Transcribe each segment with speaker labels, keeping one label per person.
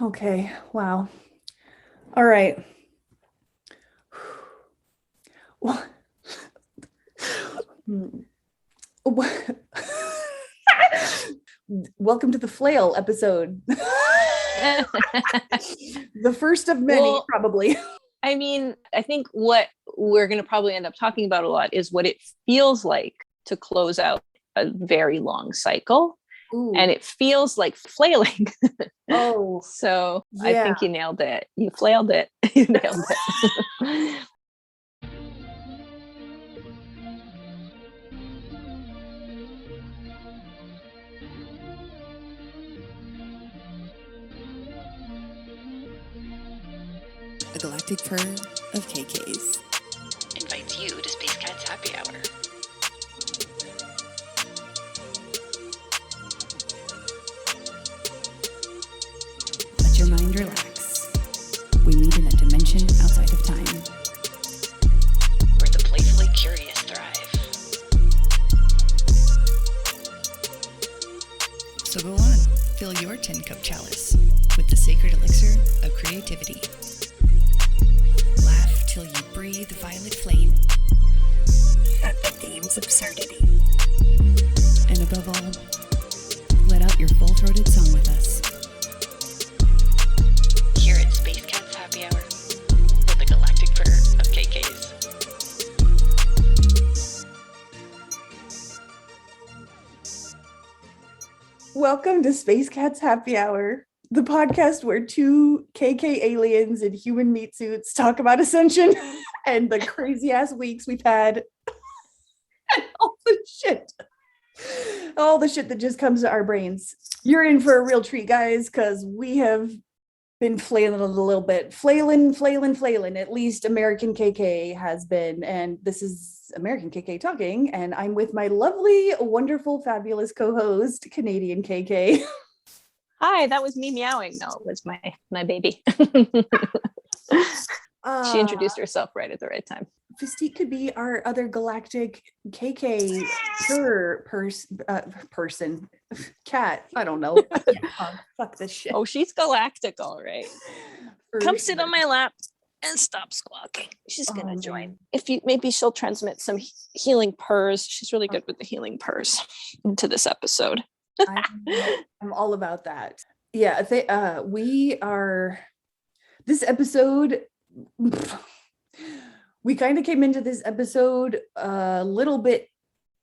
Speaker 1: Okay. Wow. All right. Well, welcome to the flail episode. The first of many,
Speaker 2: Well,
Speaker 1: probably.
Speaker 2: I think what we're going to probably end up talking about a lot is what it feels like to close out a very long cycle.
Speaker 1: Ooh.
Speaker 2: And it feels like flailing.
Speaker 1: Oh,
Speaker 2: So I
Speaker 1: yeah.
Speaker 2: think you nailed it. You flailed it. You nailed it.
Speaker 3: A galactic herd of KKs
Speaker 4: invites you to Space Cats Happy Hour.
Speaker 3: Let your mind relax. We meet in a dimension outside of time,
Speaker 4: where the playfully curious thrive.
Speaker 3: So go on, fill your tin cup chalice with the sacred elixir of creativity. Laugh till you breathe violet flame at the theme's absurdity. And above all, let out your full-throated song with us.
Speaker 4: Here at Space Cats Happy Hour, with the galactic pair of KKs.
Speaker 1: Welcome to Space Cats Happy Hour, the podcast where two KK aliens in human meat suits talk about Ascension and the crazy ass weeks we've had. And all the shit that just comes to our brains. You're in for a real treat, guys, because we have been flailing a little bit. Flailing. At least American KK has been. And this is American KK talking. And I'm with my lovely, wonderful, fabulous co-host, Canadian KK.
Speaker 2: Hi, that was me meowing. No, it was my baby. She introduced herself right at the right time.
Speaker 1: Fistique could be our other galactic KK person, cat. I don't know. Fuck this shit.
Speaker 2: Oh, she's galactic, all right. Come sit on my lap and stop squawking. She's gonna join. Maybe she'll transmit some healing purrs. She's really good with the healing purrs into this episode.
Speaker 1: I'm all about that. Yeah, we are. This episode. We kind of came into this episode a little bit.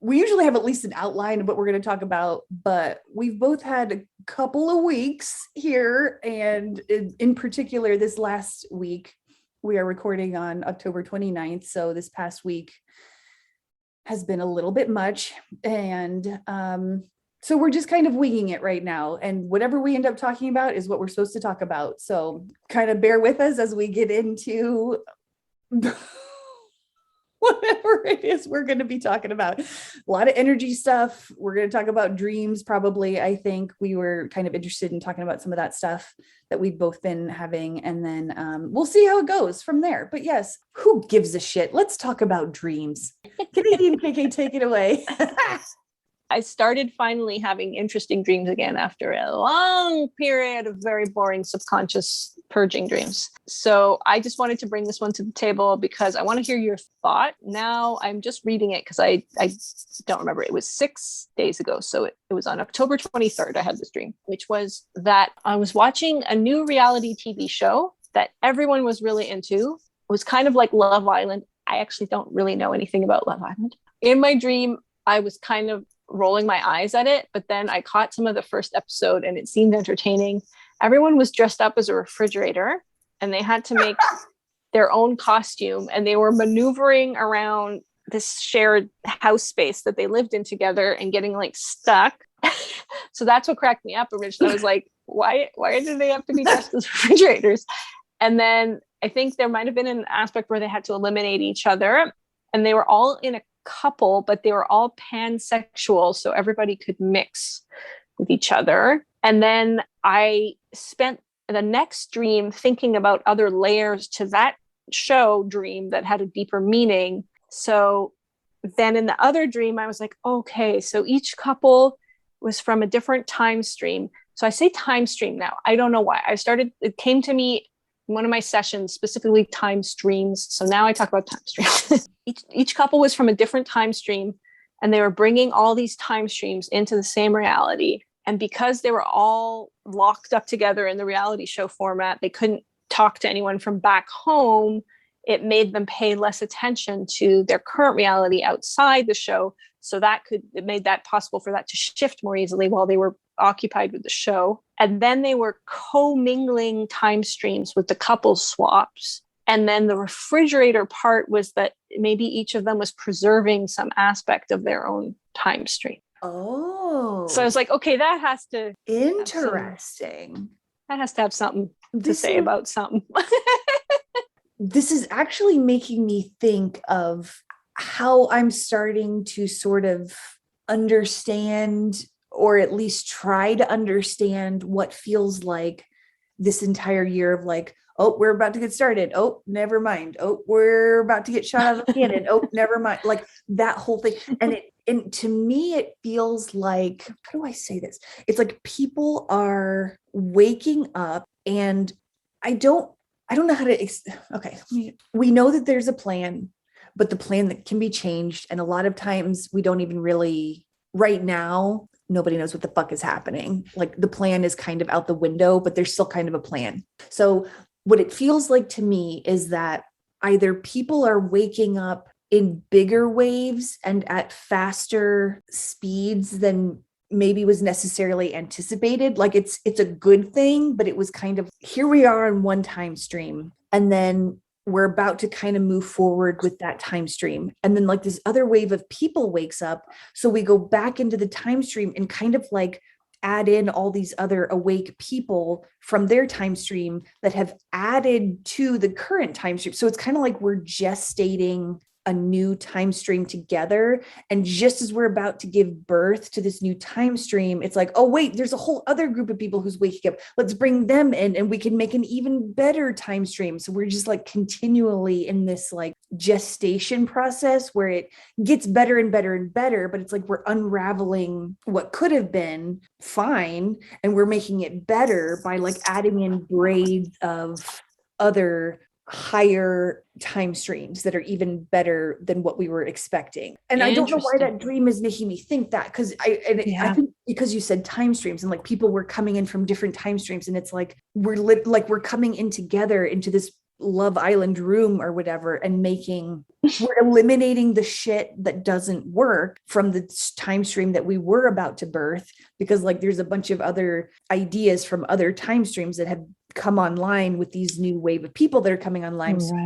Speaker 1: We usually have at least an outline of what we're going to talk about, but we've both had a couple of weeks here. And in particular, this last week, we are recording on October 29th. So this past week has been a little bit much. And so we're just kind of winging it right now. And whatever we end up talking about is what we're supposed to talk about. So kind of bear with us as we get into whatever it is we're going to be talking about. A lot of energy stuff. We're going to talk about dreams, probably. I think we were kind of interested in talking about some of that stuff that we've both been having. And then we'll see how it goes from there. But yes, who gives a shit? Let's talk about dreams. Canadian KK, take it away.
Speaker 2: I started finally having interesting dreams again after a long period of very boring subconscious purging dreams. So I just wanted to bring this one to the table because I want to hear your thought. Now I'm just reading it because I don't remember. It was 6 days ago. So it was on October 23rd. I had this dream, which was that I was watching a new reality TV show that everyone was really into. It was kind of like Love Island. I actually don't really know anything about Love Island. In my dream, I was kind of rolling my eyes at it, but then I caught some of the first episode and it seemed entertaining. Everyone was dressed up as a refrigerator and they had to make their own costume, and they were maneuvering around this shared house space that they lived in together and getting like stuck. So that's what cracked me up originally. I was like, why do they have to be dressed as refrigerators? And then I think there might have been an aspect where they had to eliminate each other, and they were all in a couple, but they were all pansexual, so everybody could mix with each other. And then I spent the next dream thinking about other layers to that show dream that had a deeper meaning. So then in the other dream, I was like, okay, so each couple was from a different time stream. So I say time stream now. I don't know why. It came to me in one of my sessions, specifically time streams. So now I talk about time streams. each couple was from a different time stream, and they were bringing all these time streams into the same reality. And because they were all locked up together in the reality show format, they couldn't talk to anyone from back home. It made them pay less attention to their current reality outside the show. So it made that possible for that to shift more easily while they were occupied with the show. And then they were co-mingling time streams with the couple swaps. And then the refrigerator part was that maybe each of them was preserving some aspect of their own time stream.
Speaker 1: Oh.
Speaker 2: So I was like, okay, that has to
Speaker 1: interesting.
Speaker 2: Have something to say about something.
Speaker 1: This is actually making me think of how I'm starting to sort of understand, or at least try to understand, what feels like this entire year of like, oh, we're about to get started. Oh, never mind. Oh, we're about to get shot out of the cannon. Oh, never mind. Like that whole thing. And to me, it feels like, how do I say this? It's like people are waking up, and I don't know how to, okay. We know that there's a plan, but the plan that can be changed. And a lot of times we don't even really, right now, nobody knows what the fuck is happening. Like the plan is kind of out the window, but there's still kind of a plan. So what it feels like to me is that either people are waking up in bigger waves and at faster speeds than maybe was necessarily anticipated. Like it's a good thing, but it was kind of, here we are on one time stream, and then we're about to kind of move forward with that time stream. And then like this other wave of people wakes up. So we go back into the time stream and kind of like add in all these other awake people from their time stream that have added to the current time stream. So it's kind of like we're gestating a new time stream together. And just as we're about to give birth to this new time stream, it's like, oh, wait, there's a whole other group of people who's waking up. Let's bring them in and we can make an even better time stream. So we're just like continually in this like gestation process where it gets better and better and better, but it's like we're unraveling what could have been fine and we're making it better by like adding in braids of other higher time streams that are even better than what we were expecting. And I don't know why that dream is making me think that, because I think because you said time streams and like people were coming in from different time streams, and it's like we're coming in together into this Love Island room or whatever, and we're eliminating the shit that doesn't work from the time stream that we were about to birth, because like there's a bunch of other ideas from other time streams that have come online with these new wave of people that are coming online. So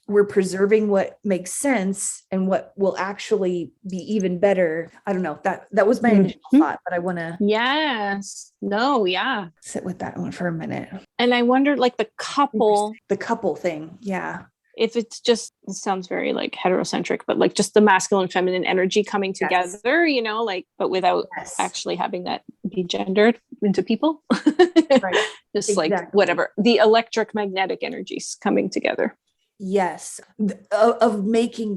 Speaker 1: we're preserving what makes sense and what will actually be even better. I don't know, that was my initial thought, but I want to sit with that one for a minute.
Speaker 2: And I wondered like the couple
Speaker 1: thing. Yeah.
Speaker 2: If it's just, it sounds very like heterocentric, but like just the masculine feminine energy coming together, you know, like, but without actually having that be gendered into people.
Speaker 1: Right.
Speaker 2: Just like whatever, the electric magnetic energies coming together.
Speaker 1: Yes. Of making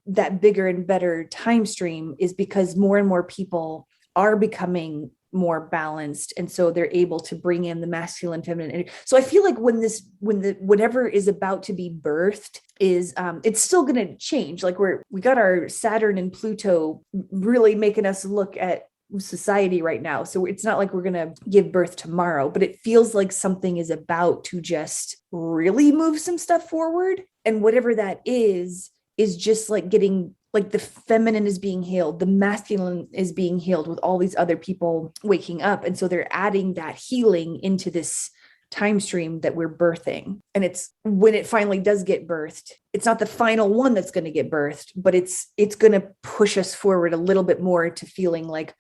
Speaker 1: that bigger and better time stream is because more and more people are becoming more balanced, and so they're able to bring in the masculine feminine energy. So I feel like whatever is about to be birthed is it's still going to change. Like we got our Saturn and Pluto really making us look at society right now, so it's not like we're going to give birth tomorrow, but it feels like something is about to just really move some stuff forward, and whatever that is just like getting, like the feminine is being healed, the masculine is being healed with all these other people waking up. And so they're adding that healing into this time stream that we're birthing. And it's when it finally does get birthed, it's not the final one that's going to get birthed, but it's going to push us forward a little bit more to feeling like,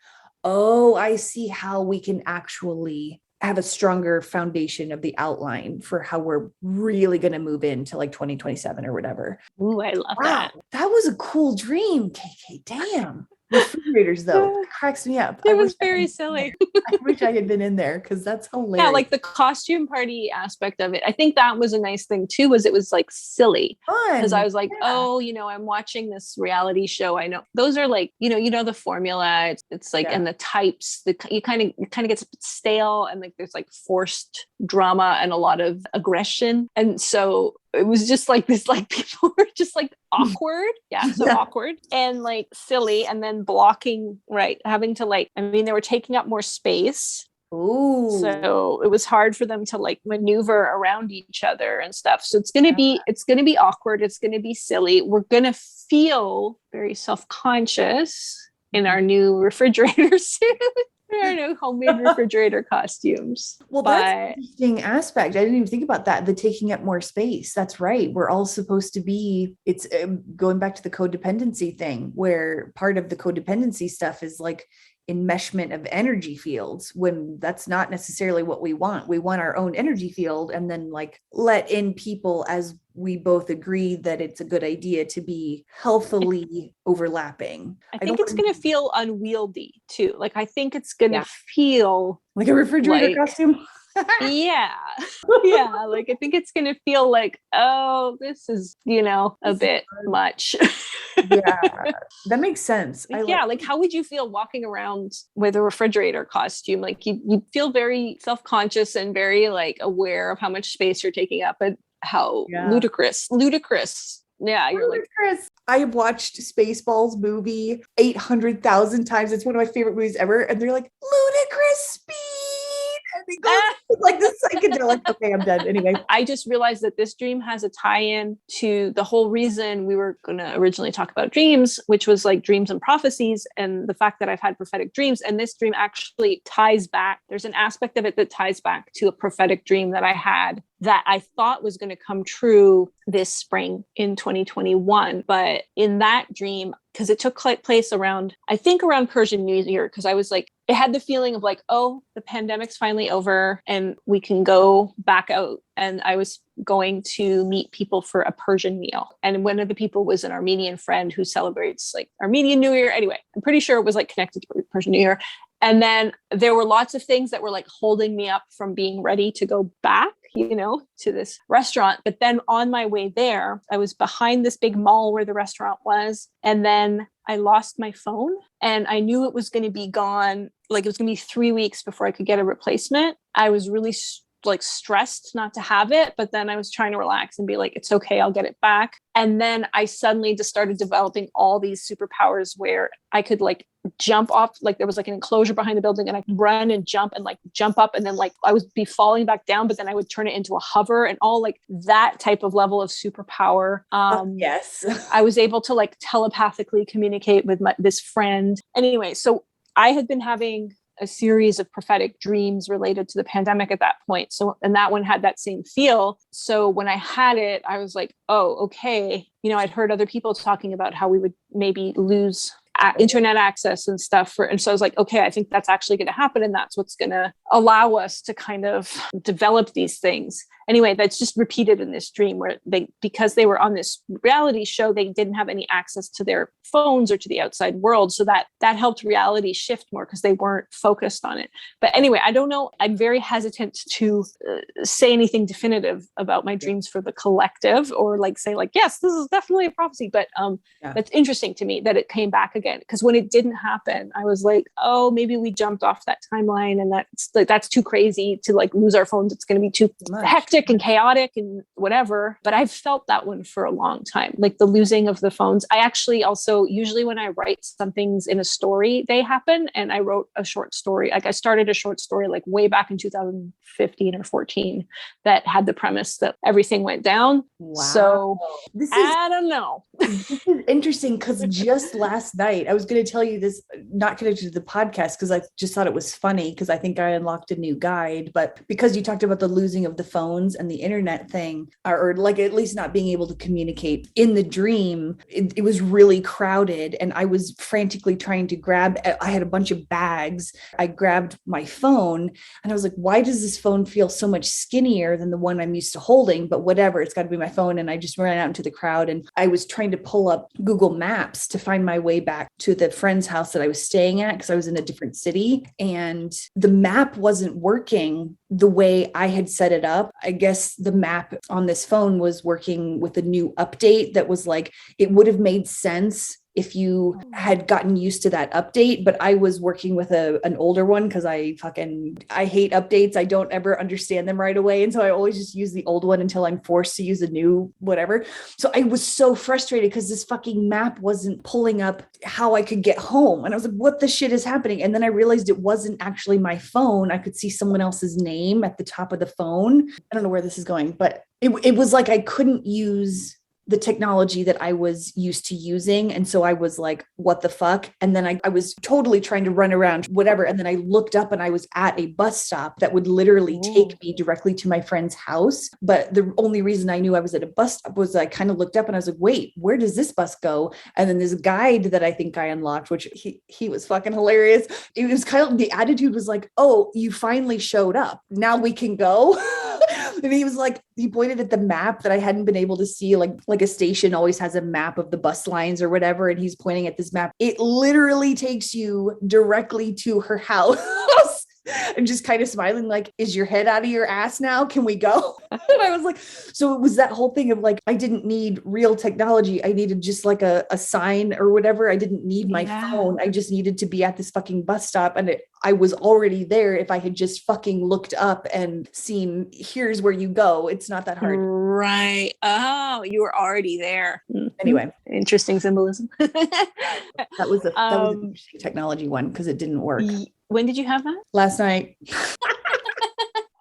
Speaker 1: oh, I see how we can actually have a stronger foundation of the outline for how we're really going to move into like 2027 or whatever.
Speaker 2: Ooh, I love that.
Speaker 1: That was a cool dream, KK. Damn. refrigerators though. It cracks me up.
Speaker 2: It was very silly.
Speaker 1: I wish I had been in there because that's hilarious.
Speaker 2: Yeah, like the costume party aspect of it. I think that was a nice thing too, was it was like silly. Because I was like, oh, I'm watching this reality show. I know those are like, the formula. It's like, and the types, you kind of gets stale, and like there's like forced drama and a lot of aggression. And so it was just like this, like people were just like awkward. Yeah. So awkward and like silly, and then blocking, right. Having to they were taking up more space.
Speaker 1: Ooh.
Speaker 2: So it was hard for them to like maneuver around each other and stuff. So it's going to be awkward. It's going to be silly. We're going to feel very self-conscious in our new refrigerator suit. There are no homemade refrigerator costumes.
Speaker 1: Well, that's an interesting aspect. I didn't even think about that. The taking up more space. That's right. We're all supposed to be, it's going back to the codependency thing, where part of the codependency stuff is like enmeshment of energy fields, when that's not necessarily what we want. We want our own energy field, and then like let in people as we both agree that it's a good idea to be healthily overlapping.
Speaker 2: I think it's going to feel unwieldy too. Like, I think it's going to feel
Speaker 1: like a refrigerator costume.
Speaker 2: Yeah. Like, I think it's going to feel like, oh, this is, a bit much.
Speaker 1: Yeah, that makes sense.
Speaker 2: Like how would you feel walking around with a refrigerator costume? Like you feel very self-conscious and very like aware of how much space you're taking up, and how ludicrous. Yeah, you're
Speaker 1: ludicrous. I have watched Spaceballs movie 800,000 times. It's one of my favorite movies ever. And they're like, ludicrous speed. And they go like this psychedelic. Okay, I'm done. Anyway.
Speaker 2: I just realized that this dream has a tie-in to the whole reason we were going to originally talk about dreams, which was like dreams and prophecies, and the fact that I've had prophetic dreams. And this dream actually ties back. There's an aspect of it that ties back to a prophetic dream that I had that I thought was going to come true this spring in 2021. But in that dream, because it took place around Persian New Year, because I was like, it had the feeling of like, oh, the pandemic's finally over and we can go back out. And I was going to meet people for a Persian meal. And one of the people was an Armenian friend who celebrates like Armenian New Year. Anyway, I'm pretty sure it was like connected to Persian New Year. And then there were lots of things that were like holding me up from being ready to go back, to this restaurant. But then on my way there, I was behind this big mall where the restaurant was. And then I lost my phone, and I knew it was going to be gone. Like, it was going to be 3 weeks before I could get a replacement. I was really stressed not to have it, but then I was trying to relax and be like, it's okay, I'll get it back. And then I suddenly just started developing all these superpowers where I could like jump off, like there was like an enclosure behind the building, and I could run and jump and like jump up, and then like I would be falling back down, but then I would turn it into a hover, and all like that type of level of superpower.
Speaker 1: Yes.
Speaker 2: I was able to like telepathically communicate with this friend. Anyway, so I had been having a series of prophetic dreams related to the pandemic at that point. So, and that one had that same feel. So when I had it, I was like, oh, okay. I'd heard other people talking about how we would maybe lose internet access and stuff. And so I was like, okay, I think that's actually going to happen. And that's what's going to allow us to kind of develop these things. Anyway, that's just repeated in this dream where because they were on this reality show, they didn't have any access to their phones or to the outside world. So that helped reality shift more because they weren't focused on it. But anyway, I don't know. I'm very hesitant to say anything definitive about my dreams for the collective, or like say like, yes, this is definitely a prophecy. But that's interesting to me that it came back again, because when it didn't happen, I was like, oh, maybe we jumped off that timeline, and that's too crazy to like lose our phones. It's going to be too hectic and chaotic and whatever. But I've felt that one for a long time, like the losing of the phones. I actually also, usually when I write some things in a story, they happen. And I wrote a short story. Like I started a short story like way back in 2015 or 14 that had the premise that everything went down.
Speaker 1: Wow.
Speaker 2: So I don't know.
Speaker 1: This is interesting, because just last night, I was going to tell you this, not connected to the podcast, because I just thought it was funny, because I think I unlocked a new guide. But because you talked about the losing of the phones and the internet thing, or like at least not being able to communicate in the dream, it was really crowded, and I was frantically trying to grab, I had a bunch of bags. I grabbed my phone, and I was like, why does this phone feel so much skinnier than the one I'm used to holding? But whatever, it's got to be my phone. And I just ran out into the crowd, and I was trying to pull up Google Maps to find my way back back to the friend's house that I was staying at because I was in a different city, and the map wasn't working the way I had set it up. I guess the map on this phone was working with a new update that was like, it would have made sense if you had gotten used to that update, but I was working with an older one because I hate updates. I don't ever understand them right away. And so I always just use the old one until I'm forced to use a new whatever. So I was so frustrated because this fucking map wasn't pulling up how I could get home. And I was like, what the shit is happening? And then I realized it wasn't actually my phone. I could see someone else's name at the top of the phone. I don't know where this is going, but it was like I couldn't use the technology that I was used to using. And so I was like, what the fuck? And then I was totally trying to run around, whatever. And then I looked up and I was at a bus stop that would literally take me directly to my friend's house. But the only reason I knew I was at a bus stop was I kind of looked up and I was like, wait, where does this bus go? And then this guide that I think I unlocked, which he was fucking hilarious. It was kind of, the attitude was like, oh, you finally showed up. Now we can go. And he was like, he pointed at the map that I hadn't been able to see, like a station always has a map of the bus lines or whatever. And he's pointing at this map. It literally takes you directly to her house. And just kind of smiling, like, is your head out of your ass now? Can we go? And I was like, so it was that whole thing of like, I didn't need real technology. I needed just like a sign or whatever. I didn't need my phone. I just needed to be at this fucking bus stop. And I was already there. If I had just fucking looked up and seen, here's where you go. It's not that hard.
Speaker 2: Right. Oh, you were already there.
Speaker 1: Anyway.
Speaker 2: Interesting symbolism.
Speaker 1: That was an interesting technology one because it didn't work.
Speaker 2: When did you have that?
Speaker 1: Last night.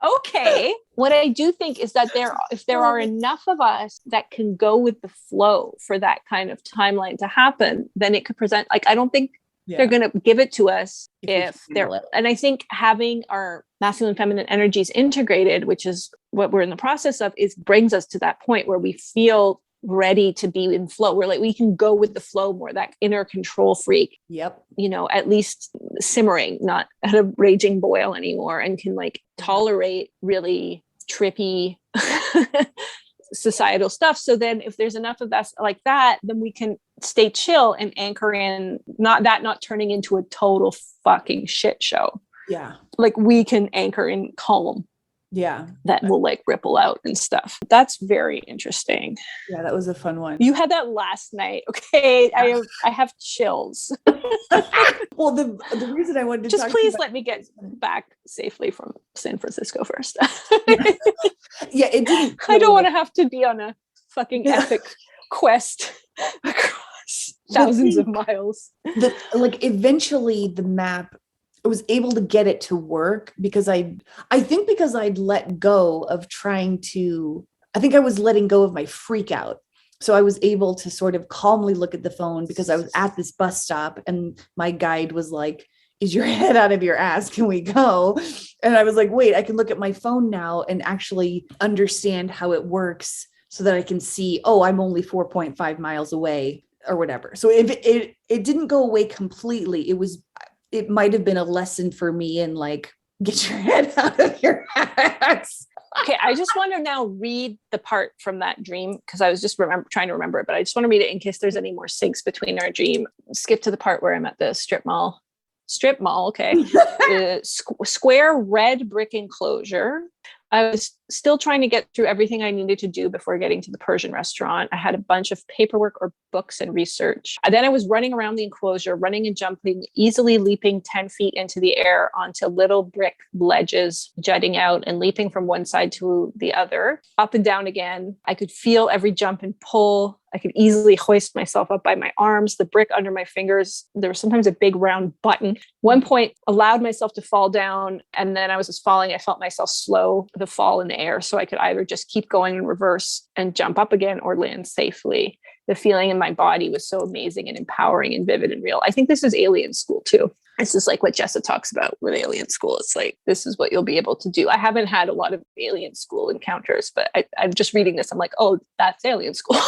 Speaker 2: Okay. What I do think is that if there are enough of us that can go with the flow for that kind of timeline to happen, then it could present, like, I don't think they're going to give it to us if they're, and I think having our masculine and feminine energies integrated, which is what we're in the process of, brings us to that point where we feel ready to be in flow. We're like, we can go with the flow more, that inner control freak.
Speaker 1: Yep.
Speaker 2: At least simmering, not at a raging boil anymore, and can like tolerate really trippy societal stuff. So then if there's enough of us like that, then we can stay chill and anchor in, not turning into a total fucking shit show.
Speaker 1: Yeah. Like
Speaker 2: we can anchor in calm.
Speaker 1: Yeah.
Speaker 2: That will like ripple out and stuff. That's very interesting.
Speaker 1: Yeah, that was a fun one.
Speaker 2: You had that last night. Okay. I have chills.
Speaker 1: Well, the reason I wanted to
Speaker 2: just please let me get back safely from San Francisco first.
Speaker 1: Yeah, it didn't.
Speaker 2: I don't want to have to be on a fucking epic quest across thousands of miles.
Speaker 1: Eventually the map, I was able to get it to work because I think because I'd let go of I think I was letting go of my freak out. So I was able to sort of calmly look at the phone because I was at this bus stop and my guide was like, is your head out of your ass? Can we go? And I was like, wait, I can look at my phone now and actually understand how it works so that I can see, oh, I'm only 4.5 miles away or whatever. So if it didn't go away completely, it might have been a lesson for me in like, get your head out of your ass.
Speaker 2: Okay, I just want to now read the part from that dream because I was just trying to remember it, but I just want to read it in case there's any more syncs between our dream. Skip to the part where I'm at the strip mall, okay. Square red brick enclosure. I was still trying to get through everything I needed to do before getting to the Persian restaurant. I had a bunch of paperwork or books and research. And then I was running around the enclosure, running and jumping, easily leaping 10 feet into the air onto little brick ledges jutting out and leaping from one side to the other, up and down again. I could feel every jump and pull. I could easily hoist myself up by my arms, the brick under my fingers. There was sometimes a big round button. One point, allowed myself to fall down. And then I was just falling. I felt myself slow the fall in the air. So I could either just keep going in reverse and jump up again or land safely. The feeling in my body was so amazing and empowering and vivid and real. I think this is alien school too. This is like what Jessa talks about with alien school. It's like, this is what you'll be able to do. I haven't had a lot of alien school encounters, but I'm just reading this. I'm like, oh, that's alien school.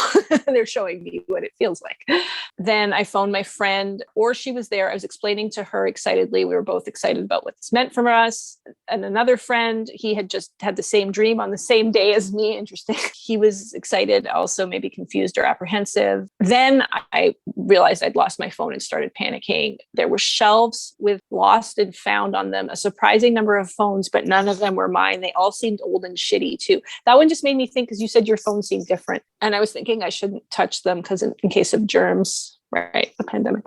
Speaker 2: They're showing me what it feels like. Then I phoned my friend, or she was there. I was explaining to her excitedly. We were both excited about what this meant for us. And another friend, he had just had the same dream on the same day as me. Interesting. He was excited, also maybe confused or apprehensive. Then I realized I'd lost my phone and started panicking. There were shelves with lost and found on them, a surprising number of phones, but none of them were mine. They all seemed old and shitty too. That one just made me think, because you said your phone seemed different. And I was thinking I shouldn't touch them because in case of germs, right? The pandemic.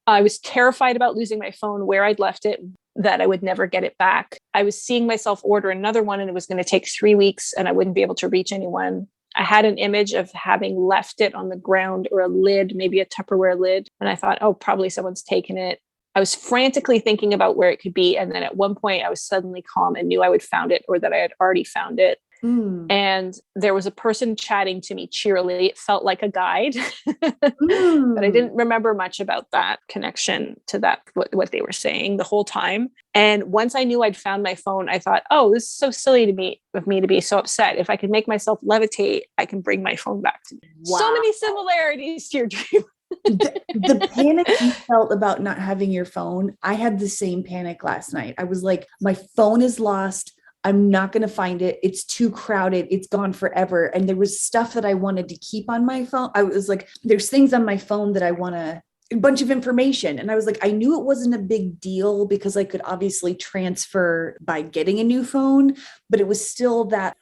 Speaker 2: I was terrified about losing my phone, where I'd left it, that I would never get it back. I was seeing myself order another one and it was going to take 3 weeks and I wouldn't be able to reach anyone. I had an image of having left it on the ground, or a lid, maybe a Tupperware lid. And I thought, oh, probably someone's taken it. I was frantically thinking about where it could be. And then at one point I was suddenly calm and knew I would found it, or that I had already found it. And there was a person chatting to me cheerily. It felt like a guide, but I didn't remember much about that connection to that, what they were saying the whole time. And once I knew I'd found my phone, I thought, oh, this is so silly of me to be so upset. If I can make myself levitate, I can bring my phone back to me. Wow. So many similarities to your dream.
Speaker 1: The panic you felt about not having your phone, I had the same panic last night. I was like, my phone is lost. I'm not going to find it. It's too crowded. It's gone forever. And there was stuff that I wanted to keep on my phone. I was like, there's things on my phone that I want to, a bunch of information. And I was like, I knew it wasn't a big deal because I could obviously transfer by getting a new phone, but it was still that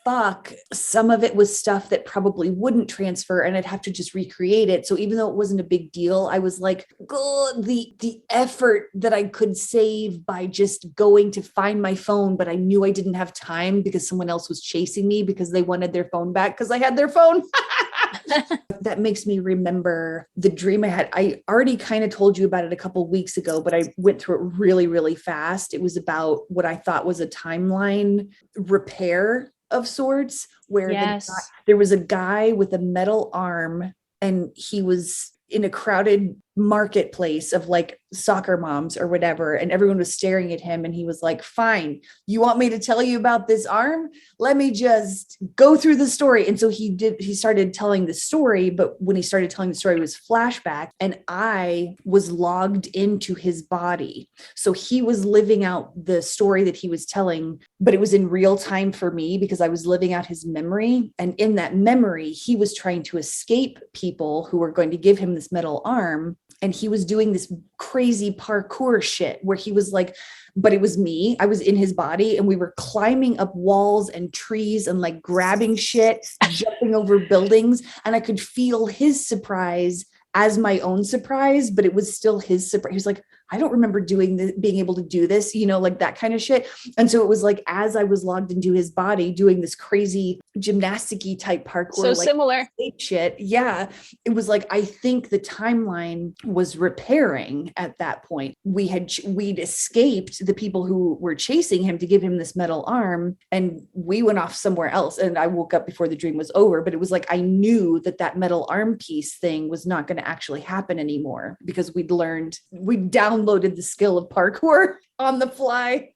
Speaker 1: some of it was stuff that probably wouldn't transfer and I'd have to just recreate it. So even though it wasn't a big deal, I was like, God, the effort that I could save by just going to find my phone, but I knew I didn't have time because someone else was chasing me because they wanted their phone back because I had their phone. That makes me remember the dream I had. I already kind of told you about it a couple of weeks ago, but I went through it really, really fast. It was about what I thought was a timeline repair of sorts, where there was a guy with a metal arm and he was in a crowded marketplace of like soccer moms or whatever. And everyone was staring at him. And he was like, fine, you want me to tell you about this arm? Let me just go through the story. And so he started telling the story, but when he started telling the story, it was flashback and I was logged into his body. So he was living out the story that he was telling, but it was in real time for me because I was living out his memory. And in that memory, he was trying to escape people who were going to give him this metal arm. And he was doing this crazy parkour shit where he was like, but it was me. I was in his body and we were climbing up walls and trees and like grabbing shit, jumping over buildings. And I could feel his surprise as my own surprise, but it was still his surprise. He was like, I don't remember doing this, being able to do this, like that kind of shit. And so it was like, as I was logged into his body doing this crazy gymnastic-y type parkour,
Speaker 2: so similar
Speaker 1: shit. Yeah. It was like, I think the timeline was repairing at that point. We'd escaped the people who were chasing him to give him this metal arm. And we went off somewhere else. And I woke up before the dream was over, but it was like, I knew that metal arm piece thing was not going to actually happen anymore because we downloaded the skill of parkour on the fly.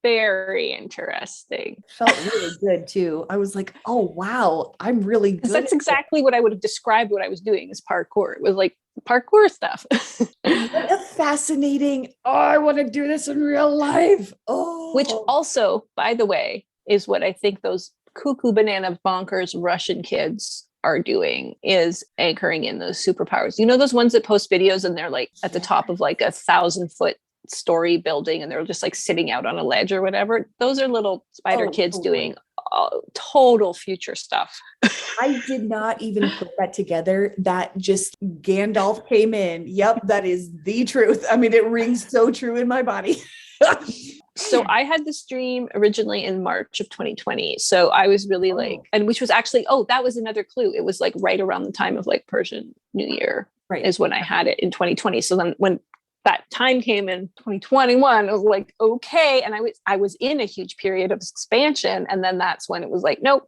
Speaker 2: Very interesting.
Speaker 1: Felt really good too. I was like, oh wow, I'm really good.
Speaker 2: That's exactly what I would have described what I was doing as parkour. It was like parkour stuff.
Speaker 1: What a fascinating, I want to do this in real life.
Speaker 2: Which also, by the way, is what I think those cuckoo banana bonkers Russian kids are doing, is anchoring in those superpowers. Those ones that post videos and they're like at the top of like 1,000-foot story building and they're just like sitting out on a ledge or whatever. Those are little spider kids doing total future stuff.
Speaker 1: I did not even put that together. That just Gandalf came in. Yep, that is the truth. I mean, it rings so true in my body.
Speaker 2: So I had this dream originally in March of 2020. So I was really and which was actually, that was another clue. It was like right around the time of like Persian New Year is when I had it in 2020. So then when that time came in 2021. I was like, okay. And I was in a huge period of expansion. And then that's when it was like, nope,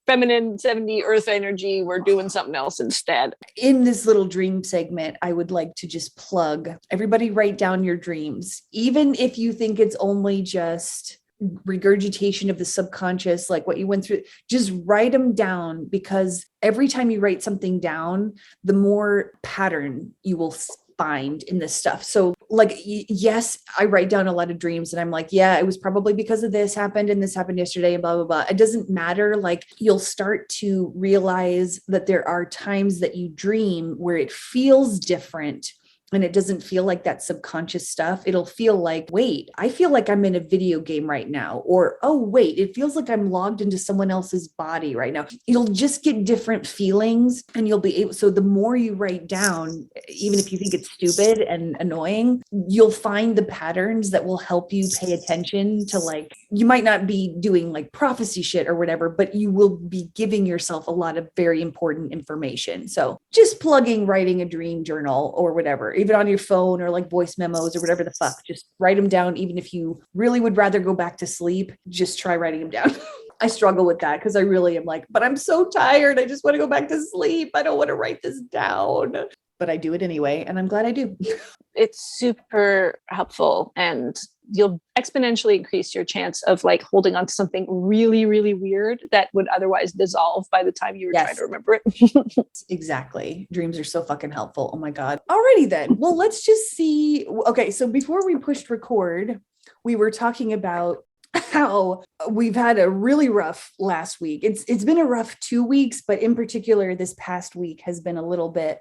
Speaker 2: feminine 70 earth energy. We're doing something else instead.
Speaker 1: In this little dream segment, I would like to just plug everybody, write down your dreams. Even if you think it's only just regurgitation of the subconscious, like what you went through, just write them down, because every time you write something down, the more pattern you will find in this stuff. So like, yes, I write down a lot of dreams and I'm like, yeah, it was probably because of this happened and this happened yesterday and blah, blah, blah. It doesn't matter. Like, you'll start to realize that there are times that you dream where it feels different. And it doesn't feel like that subconscious stuff. It'll feel like, wait, I feel like I'm in a video game right now. Or, oh, wait, it feels like I'm logged into someone else's body right now. You'll just get different feelings and you'll be able. So the more you write down, even if you think it's stupid and annoying, you'll find the patterns that will help you pay attention to, like, you might not be doing like prophecy shit or whatever, but you will be giving yourself a lot of very important information. So just plugging writing a dream journal or whatever, even on your phone or like voice memos or whatever the fuck, just write them down. Even if you really would rather go back to sleep, just try writing them down. I struggle with that because I really am like, but I'm so tired. I just want to go back to sleep. I don't want to write this down, but I do it anyway. And I'm glad I do.
Speaker 2: It's super helpful, and you'll exponentially increase your chance of like holding on to something really, really weird that would otherwise dissolve by the time you were trying to remember it.
Speaker 1: Exactly. Dreams are so fucking helpful. Oh my God. Alrighty then. Well, let's just see. Okay. So before we pushed record, we were talking about how we've had a really rough last week. It's been a rough 2 weeks, but in particular, this past week has been a little bit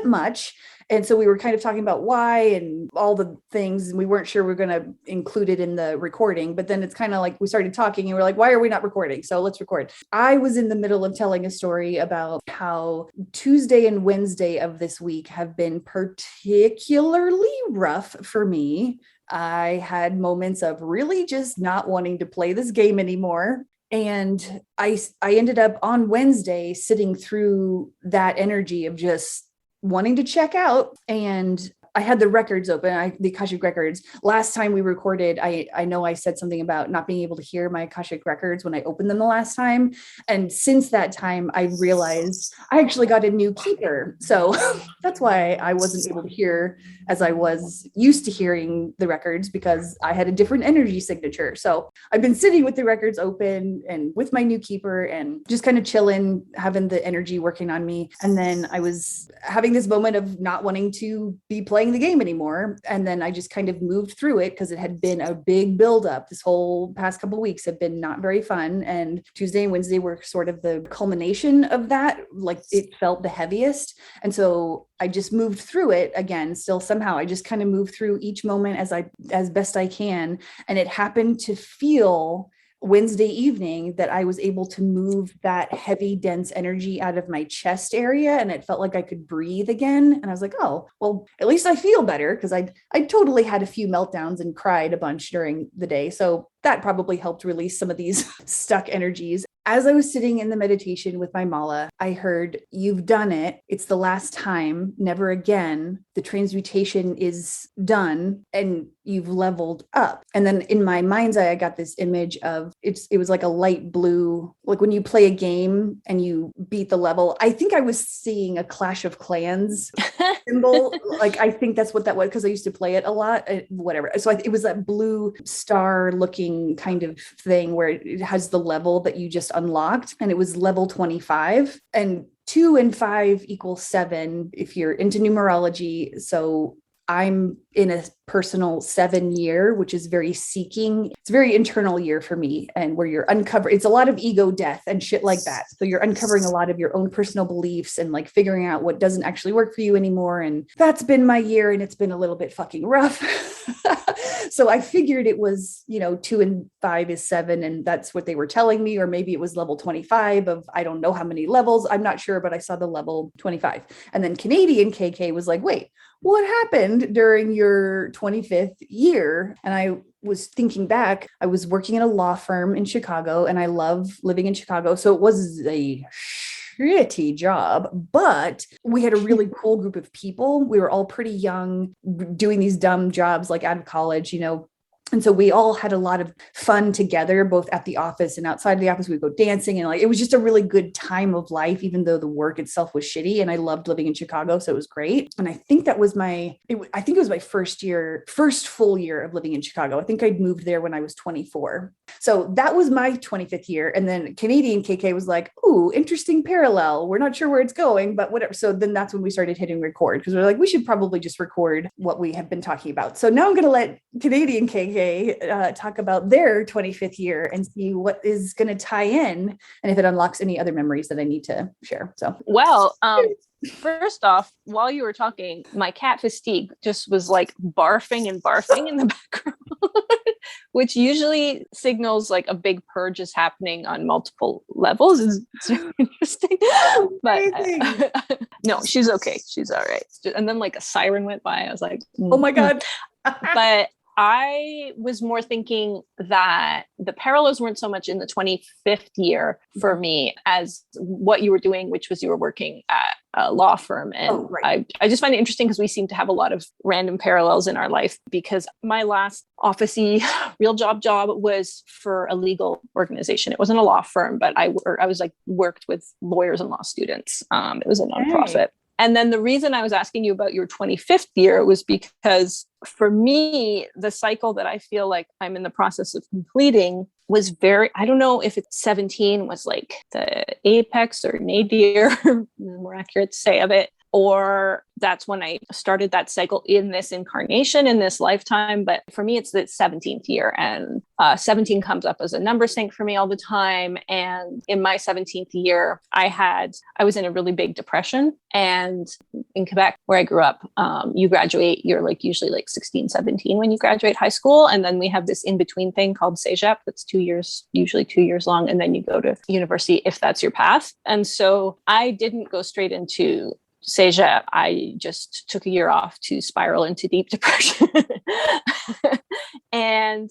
Speaker 1: much. And so we were kind of talking about why and all the things, and we weren't sure we are going to include it in the recording, but then it's kind of like we started talking and we're like, why are we not recording? So let's record. I was in the middle of telling a story about how Tuesday and Wednesday of this week have been particularly rough for me. I had moments of really just not wanting to play this game anymore. And I ended up on Wednesday sitting through that energy of just wanting to check out. And I had the records open, the Akashic records. Last time we recorded, I know I said something about not being able to hear my Akashic records when I opened them the last time. And since that time, I realized I actually got a new keeper. So that's why I wasn't able to hear as I was used to hearing the records, because I had a different energy signature. So I've been sitting with the records open and with my new keeper and just kind of chilling, having the energy working on me. And then I was having this moment of not wanting to be playing the game anymore. And then I just kind of moved through it because it had been a big buildup. This whole past couple of weeks have been not very fun. And Tuesday and Wednesday were sort of the culmination of that. Like, it felt the heaviest. And so I just moved through it again. Still, somehow I just kind of moved through each moment as best I can. And it happened to feel Wednesday evening that I was able to move that heavy, dense energy out of my chest area, and it felt like I could breathe again. And I was like, oh, well, at least I feel better, because I totally had a few meltdowns and cried a bunch during the day. So that probably helped release some of these stuck energies. As I was sitting in the meditation with my mala, I heard, "You've done it. It's the last time, never again. The transmutation is done and you've leveled up." And then in my mind's eye, I got this image of it was like a light blue, like when you play a game and you beat the level. I think I was seeing a Clash of Clans symbol. Like, I think that's what that was, because I used to play it a lot, whatever. So it was that blue star looking kind of thing where it has the level that you just unlocked, and it was level 25, and 2 and 5 equals 7 if you're into numerology. So I'm in a personal 7 year, which is very seeking. It's a very internal year for me, and where you're uncovering, it's a lot of ego death and shit like that. So you're uncovering a lot of your own personal beliefs and like figuring out what doesn't actually work for you anymore. And that's been my year, and it's been a little bit fucking rough. So I figured it was, 2 and 5 is 7. And that's what they were telling me. Or maybe it was level 25 of, I don't know how many levels. I'm not sure, but I saw the level 25. And then Canadian KK was like, wait, what happened during your 25th year? And I was thinking back, I was working in a law firm in Chicago, and I love living in Chicago. So it was a shitty job, but we had a really cool group of people. We were all pretty young, doing these dumb jobs like out of college, and so we all had a lot of fun together, both at the office and outside of the office. We'd go dancing, and it was just a really good time of life, even though the work itself was shitty. And I loved living in Chicago, so it was great. And I think that was I think it was my first full year of living in Chicago. I think I'd moved there when I was 24. So that was my 25th year. And then Canadian KK was like, ooh, interesting parallel. We're not sure where it's going, but whatever. So then that's when we started hitting record, because we're like, we should probably just record what we have been talking about. So now I'm going to let Canadian KK talk about their 25th year and see what is going to tie in, and if it unlocks any other memories that I need to share. So,
Speaker 2: well, first off, while you were talking, my cat Festique just was like barfing in the background, which usually signals like a big purge is happening on multiple levels. It's very interesting. But no, she's okay. She's all right. And then like a siren went by. I was like,
Speaker 1: oh my God.
Speaker 2: But I was more thinking that the parallels weren't so much in the 25th year for me as what you were doing, which was you were working at a law firm. And I just find it interesting because we seem to have a lot of random parallels in our life, because my last officey real job was for a legal organization. It wasn't a law firm, but I was like worked with lawyers and law students. It was a nonprofit. Hey. And then the reason I was asking you about your 25th year was because for me, the cycle that I feel like I'm in the process of completing was I don't know if it's 17 was like the apex or nadir, more accurate to say of it, or that's when I started that cycle in this incarnation, in this lifetime. But for me, it's the 17th year, and 17 comes up as a number sync for me all the time. And in my 17th year, I was in a really big depression. And in Quebec, where I grew up, you graduate, you're like usually like 16, 17 when you graduate high school. And then we have this in-between thing called cégep that's 2 years, usually 2 years long. And then you go to university if that's your path. And so I didn't go straight into cégep. I just took a year off to spiral into deep depression. And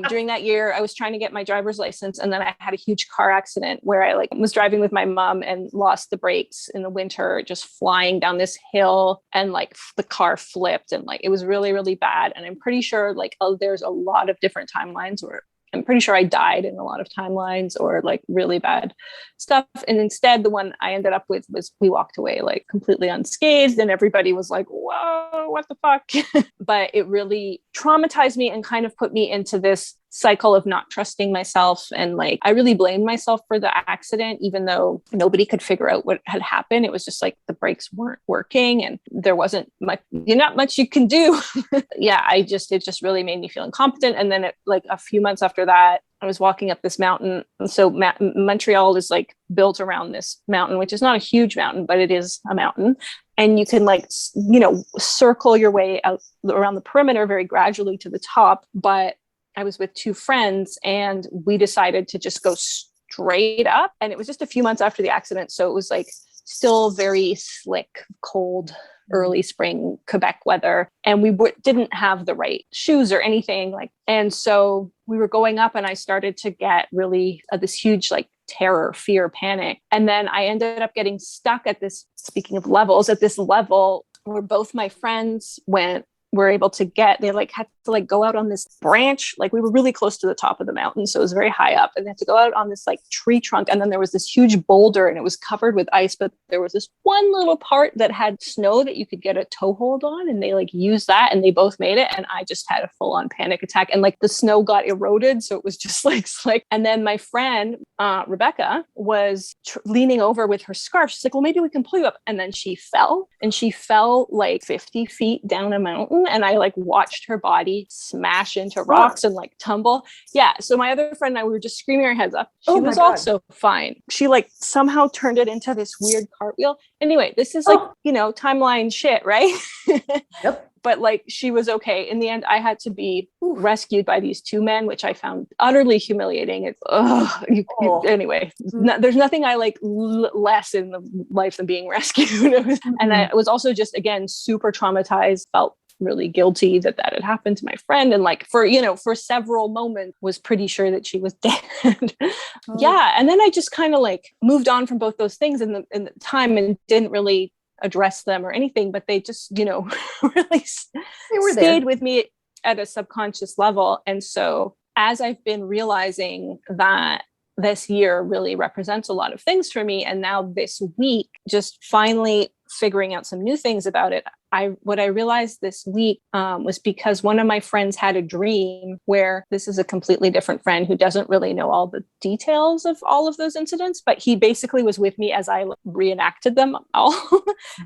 Speaker 2: during that year, I was trying to get my driver's license. And then I had a huge car accident where I was driving with my mom and lost the brakes in the winter, just flying down this hill, and the car flipped, and it was really, really bad. And I'm pretty sure there's a lot of different timelines where I'm pretty sure I died in a lot of timelines, or really bad stuff. And instead, the one I ended up with was we walked away completely unscathed, and everybody was like, whoa, what the fuck? But it really traumatized me and kind of put me into this cycle of not trusting myself. And I really blamed myself for the accident, even though nobody could figure out what had happened. It was just the brakes weren't working and there wasn't much, not much you can do. Yeah, it just really made me feel incompetent. And then a few months after that, I was walking up this mountain. And so Montreal is built around this mountain, which is not a huge mountain, but it is a mountain. And you can circle your way out around the perimeter very gradually to the top. But I was with two friends and we decided to just go straight up. And it was just a few months after the accident. So it was still very slick, cold, early spring Quebec weather. And we didn't have the right shoes or anything and so we were going up and I started to get really this huge terror, fear, panic. And then I ended up getting stuck at this, speaking of levels, at this level where both my friends were able to get, they had to go out on this branch. We were really close to the top of the mountain. So it was very high up, and they had to go out on this tree trunk. And then there was this huge boulder and it was covered with ice, but there was this one little part that had snow that you could get a toehold on, and they used that, and they both made it. And I just had a full on panic attack, and the snow got eroded. So it was just slick. And then my friend, Rebecca, was leaning over with her scarf. She's like, well, maybe we can pull you up. And then she fell 50 feet down a mountain. And I watched her body smash into rocks and tumble. Yeah. So my other friend and I, we were just screaming our heads up. She was also fine. She somehow turned it into this weird cartwheel. Anyway, this is timeline shit, right?
Speaker 1: Yep.
Speaker 2: But she was okay. In the end, I had to be rescued by these two men, which I found utterly humiliating. It's anyway, there's nothing I less in the life than being rescued. And I was also just, again, super traumatized, felt really guilty that that had happened to my friend. And like for, you know, for several moments was pretty sure that she was dead. Yeah. And then I just kind of like moved on from both those things in the time and didn't really address them or anything, but they just, you know, really stayed with me at a subconscious level. And so as I've been realizing that this year really represents a lot of things for me, and now this week, just finally figuring out some new things about it, what I realized this week was because one of my friends had a dream where this is a completely different friend who doesn't really know all the details of all of those incidents, but he basically was with me as I reenacted them all.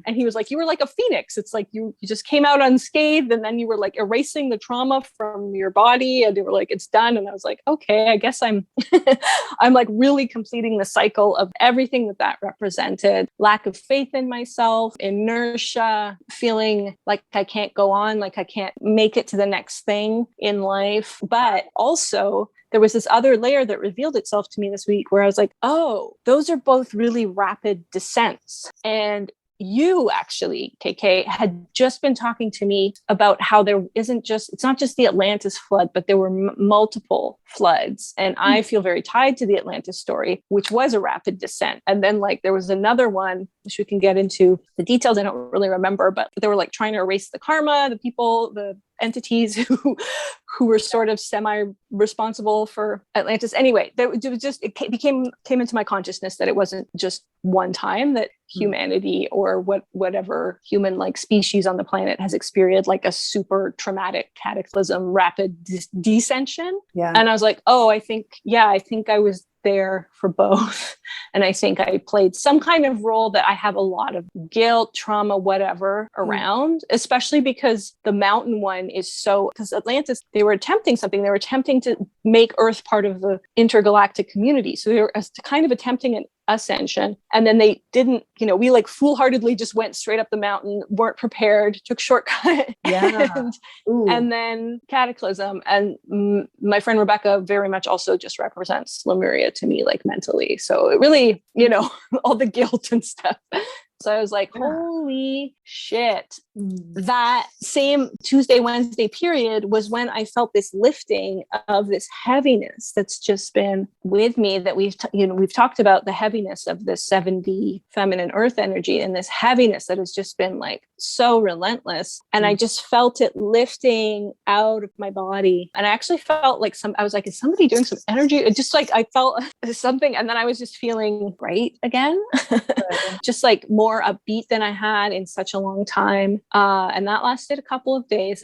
Speaker 2: And he was like, you were like a phoenix. It's like you just came out unscathed, and then you were like erasing the trauma from your body, and they were like, it's done. And I was like, okay, I guess I'm I'm like really completing the cycle of everything that represented: lack of faith in myself, inertia, feeling like I can't go on, like I can't make it to the next thing in life. But also there was this other layer that revealed itself to me this week where I was like, oh, those are both really rapid descents. And you actually, KK, had just been talking to me about how it's not just the Atlantis flood, but there were multiple floods. And I feel very tied to the Atlantis story, which was a rapid descent. And then like there was another one, which we can get into the details. I don't really remember, but they were like trying to erase the karma, the people, the entities who were sort of semi-responsible for Atlantis. Anyway, it came into my consciousness that it wasn't just one time that humanity or whatever human like species on the planet has experienced like a super traumatic cataclysm, rapid descension. Yeah. And I was like, oh, I think I was there for both. And I think I played some kind of role that I have a lot of guilt, trauma, whatever around, especially because the mountain one is because Atlantis, they were attempting something. They were attempting to make Earth part of the intergalactic community. So they were kind of attempting an ascension. And then they didn't, we like foolhardily just went straight up the mountain, weren't prepared, took shortcut. Yeah. and then cataclysm. And my friend Rebecca very much also just represents Lemuria to me, like mentally. So it really, all the guilt and stuff. So I was like, holy shit. That same Tuesday, Wednesday period was when I felt this lifting of this heaviness that's just been with me, that we've talked about the heaviness of this 7D feminine earth energy, and this heaviness that has just been like so relentless. And I just felt it lifting out of my body. And I actually felt like I was like, is somebody doing some energy? It just like, I felt something. And then I was just feeling great again, just like more upbeat than I had in such a long time. And that lasted a couple of days.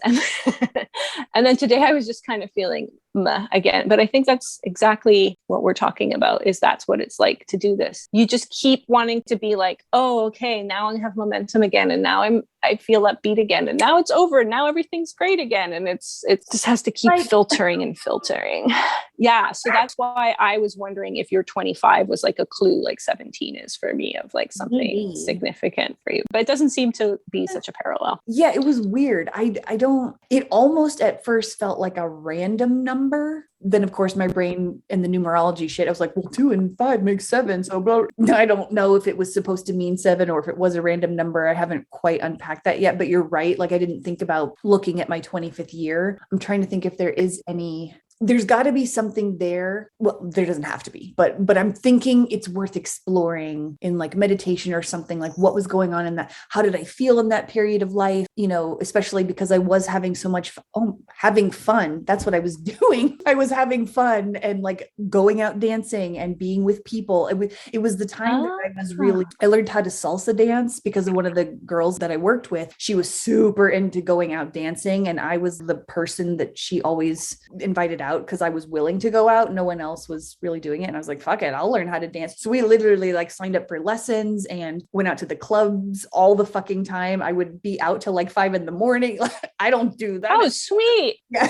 Speaker 2: And then today I was just kind of feeling meh again. But I think that's exactly what we're talking about, is that's what it's like to do this. You just keep wanting to be like, oh, okay, now I have momentum again. And now I feel upbeat again. And now it's over. And now everything's great again. And it just has to keep filtering and filtering. Yeah. So that's why I was wondering if your 25 was like a clue, like 17 is for me, of like something significant for you. But it doesn't seem to be such a parallel.
Speaker 1: Yeah, it was weird. It almost at first felt like a random number. Then of course my brain and the numerology shit, I was like, well, 2 and 5 makes 7. So blah. I don't know if it was supposed to mean 7 or if it was a random number. I haven't quite unpacked that yet, but you're right. Like I didn't think about looking at my 25th year. I'm trying to think if there is there's got to be something there. Well, there doesn't have to be, but I'm thinking it's worth exploring in like meditation or something, like what was going on in that. How did I feel in that period of life? Especially because I was having so much, having fun. That's what I was doing. I was having fun and like going out dancing and being with people. It was the time that I learned how to salsa dance because of one of the girls that I worked with. She was super into going out dancing, and I was the person that she always invited out because I was willing to go out. No one else was really doing it. And I was like, fuck it, I'll learn how to dance. So we literally like signed up for lessons and went out to the clubs all the fucking time. I would be out till like 5 a.m. I don't do that.
Speaker 2: Oh, sweet.
Speaker 1: Yeah.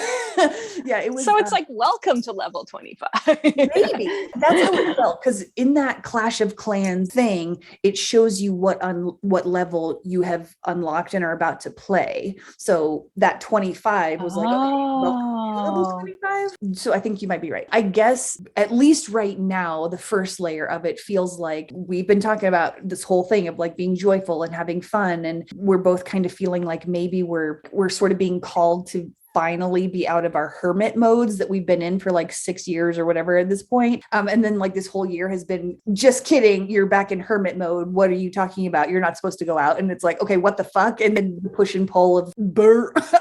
Speaker 1: Yeah. It was.
Speaker 2: So it's like, welcome to level 25.
Speaker 1: Maybe that's how it felt. Cause in that Clash of Clans thing, it shows you what level you have unlocked and are about to play. So that 25 was like, okay, welcome to level 25. So I think you might be right. I guess at least right now, the first layer of it feels like we've been talking about this whole thing of like being joyful and having fun. And we're both kind of feeling like maybe we're sort of being called to finally be out of our hermit modes that we've been in for like 6 years or whatever at this point. And then like this whole year has been just kidding. You're back in hermit mode. What are you talking about? You're not supposed to go out. And it's like, okay, what the fuck? And then the push and pull of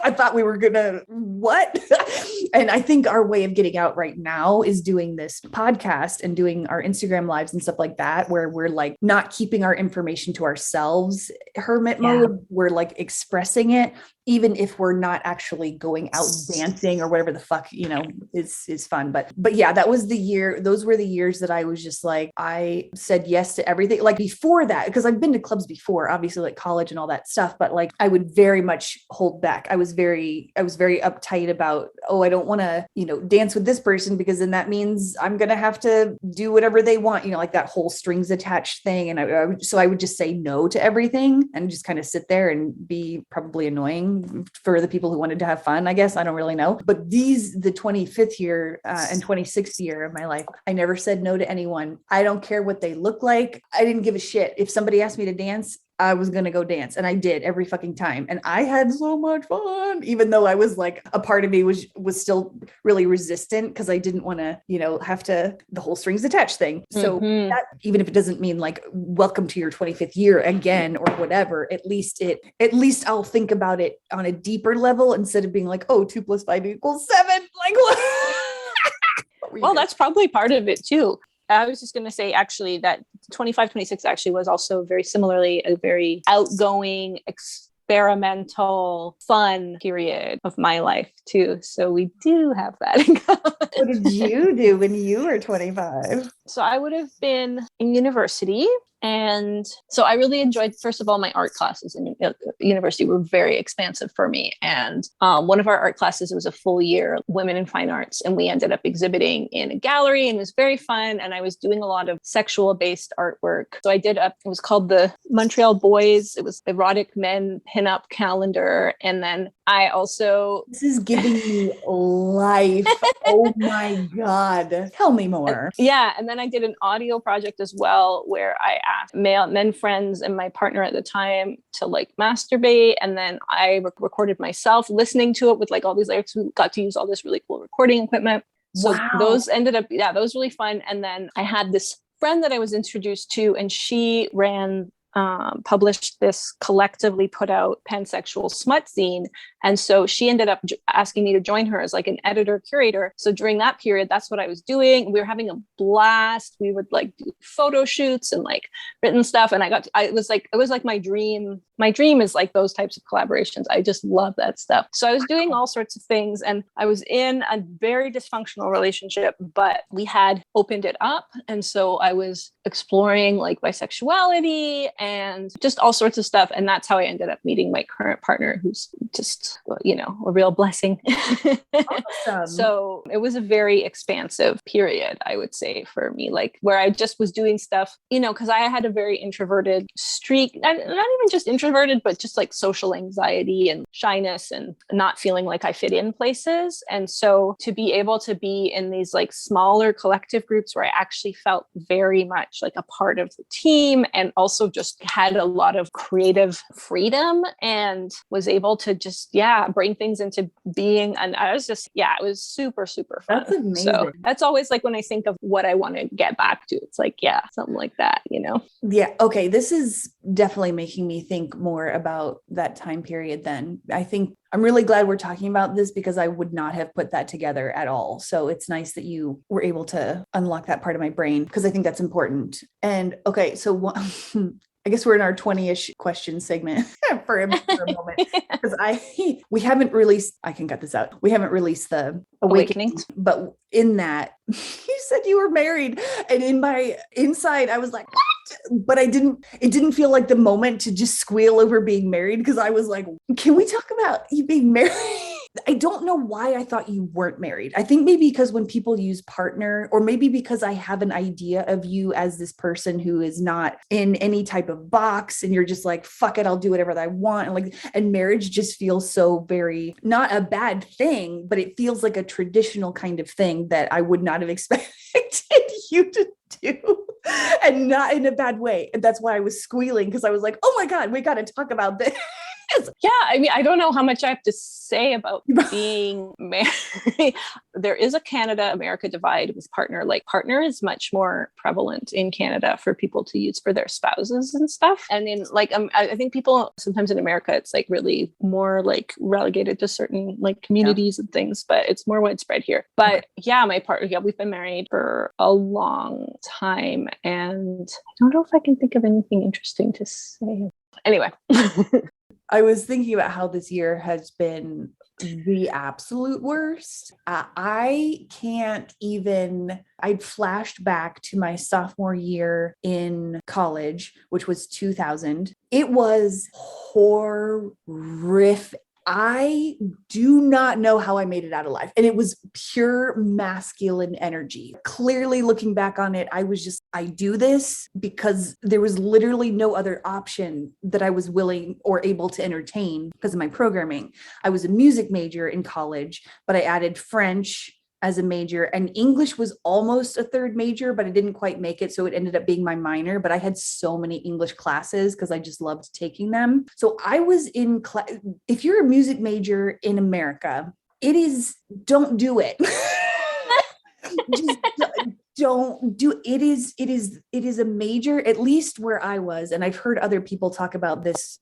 Speaker 1: I thought we were gonna, what? And I think our way of getting out right now is doing this podcast and doing our Instagram lives and stuff like that, where we're like not keeping our information to ourselves, hermit mode. We're like expressing it, even if we're not actually going out dancing or whatever the fuck, is fun. But yeah, that was the year. Those were the years that I was just like, I said yes to everything. Like before that, because I've been to clubs before, obviously like college and all that stuff, but like I would very much hold back. I was very uptight about, I don't want to, dance with this person because then that means I'm going to have to do whatever they want, like that whole strings attached thing. And so I would just say no to everything and just kind of sit there and be probably annoying for the people who wanted to have fun, I guess. I don't really know. But the 25th year and 26th year of my life, I never said no to anyone. I don't care what they look like. I didn't give a shit. If somebody asked me to dance, I was going to go dance. And I did every fucking time. And I had so much fun, even though I was like, a part of me was still really resistant because I didn't want to, have to, the whole strings attached thing. So that, even if it doesn't mean like, welcome to your 25th year again, or whatever, at least I'll think about it on a deeper level instead of being like, 2 + 5 = 7. Like, what?
Speaker 2: Well, that's probably part of it too. I was just going to say actually that 25, 26 actually was also very similarly a very outgoing, experimental, fun period of my life too. So we do have that in common.
Speaker 1: What did you do when you were 25?
Speaker 2: So I would have been in university. And so I really enjoyed, first of all, my art classes in university were very expansive for me. And one of our art classes, it was a full year, Women in Fine Arts. And we ended up exhibiting in a gallery and it was very fun. And I was doing a lot of sexual based artwork. So I did it was called the Montreal Boys. It was erotic men pinup calendar. And then I also...
Speaker 1: This is giving me life. Oh my God. Tell me more.
Speaker 2: And then I did an audio project as well, where I asked men friends and my partner at the time to like masturbate. And then I recorded myself listening to it with like all these lyrics. We got to use all this really cool recording equipment. So those ended up, that was really fun. And then I had this friend that I was introduced to, and she published this collectively put out pansexual smut zine. And so she ended up asking me to join her as like an editor curator. So during that period, that's what I was doing. We were having a blast. We would like do photo shoots and like written stuff. And it was like my dream. My dream is like those types of collaborations. I just love that stuff. So I was doing all sorts of things, and I was in a very dysfunctional relationship, but we had opened it up. And so I was exploring like bisexuality and just all sorts of stuff. And that's how I ended up meeting my current partner, who's just, a real blessing.
Speaker 1: Awesome.
Speaker 2: So it was a very expansive period, I would say, for me, like where I just was doing stuff, because I had a very introverted streak, not even just introverted, but just like social anxiety and shyness and not feeling like I fit in places. And so to be able to be in these like smaller collective groups where I actually felt very much like a part of the team, and also just had a lot of creative freedom and was able to just, bring things into being. And I was just, it was super, super fun.
Speaker 1: That's amazing.
Speaker 2: So that's always like when I think of what I want to get back to, it's like, something like that,
Speaker 1: Yeah. Okay. This is definitely making me think more about that time period then. I think I'm really glad we're talking about this because I would not have put that together at all. So it's nice that you were able to unlock that part of my brain because I think that's important. And okay, so I guess we're in our 20-ish question segment for a moment because we haven't released, I can cut this out. We haven't released the Awakenings, but in that you said you were married, and in my inside I was like, what? But it didn't feel like the moment to just squeal over being married because I was like, can we talk about you being married? I don't know why I thought you weren't married. I think maybe because when people use partner, or maybe because I have an idea of you as this person who is not in any type of box and you're just like, fuck it, I'll do whatever I want. And marriage just feels so very, not a bad thing, but it feels like a traditional kind of thing that I would not have expected you to do, and not in a bad way. And that's why I was squealing, because I was like, oh my God, we got to talk about this.
Speaker 2: Yeah, I mean, I don't know how much I have to say about being married. There is a Canada-America divide with partner. Like, partner is much more prevalent in Canada for people to use for their spouses and stuff. And in like, I think people sometimes in America, it's like really more like relegated to certain like communities and things, but it's more widespread here. But yeah, my partner, we've been married for a long time, and I don't know if I can think of anything interesting to say. Anyway.
Speaker 1: I was thinking about how this year has been the absolute worst. I can't even, I'd flashed back to my sophomore year in college, which was 2000. It was horrific. I do not know how I made it out alive. And it was pure masculine energy. Clearly looking back on it, I was just, I do this because there was literally no other option that I was willing or able to entertain because of my programming. I was a music major in college, but I added French as a major, and English was almost a third major, but I didn't quite make it. So it ended up being my minor, but I had so many English classes because I just loved taking them. So I was in class. If you're a music major in America, it is, don't do it. Just don't do it. It is a major, at least where I was, and I've heard other people talk about this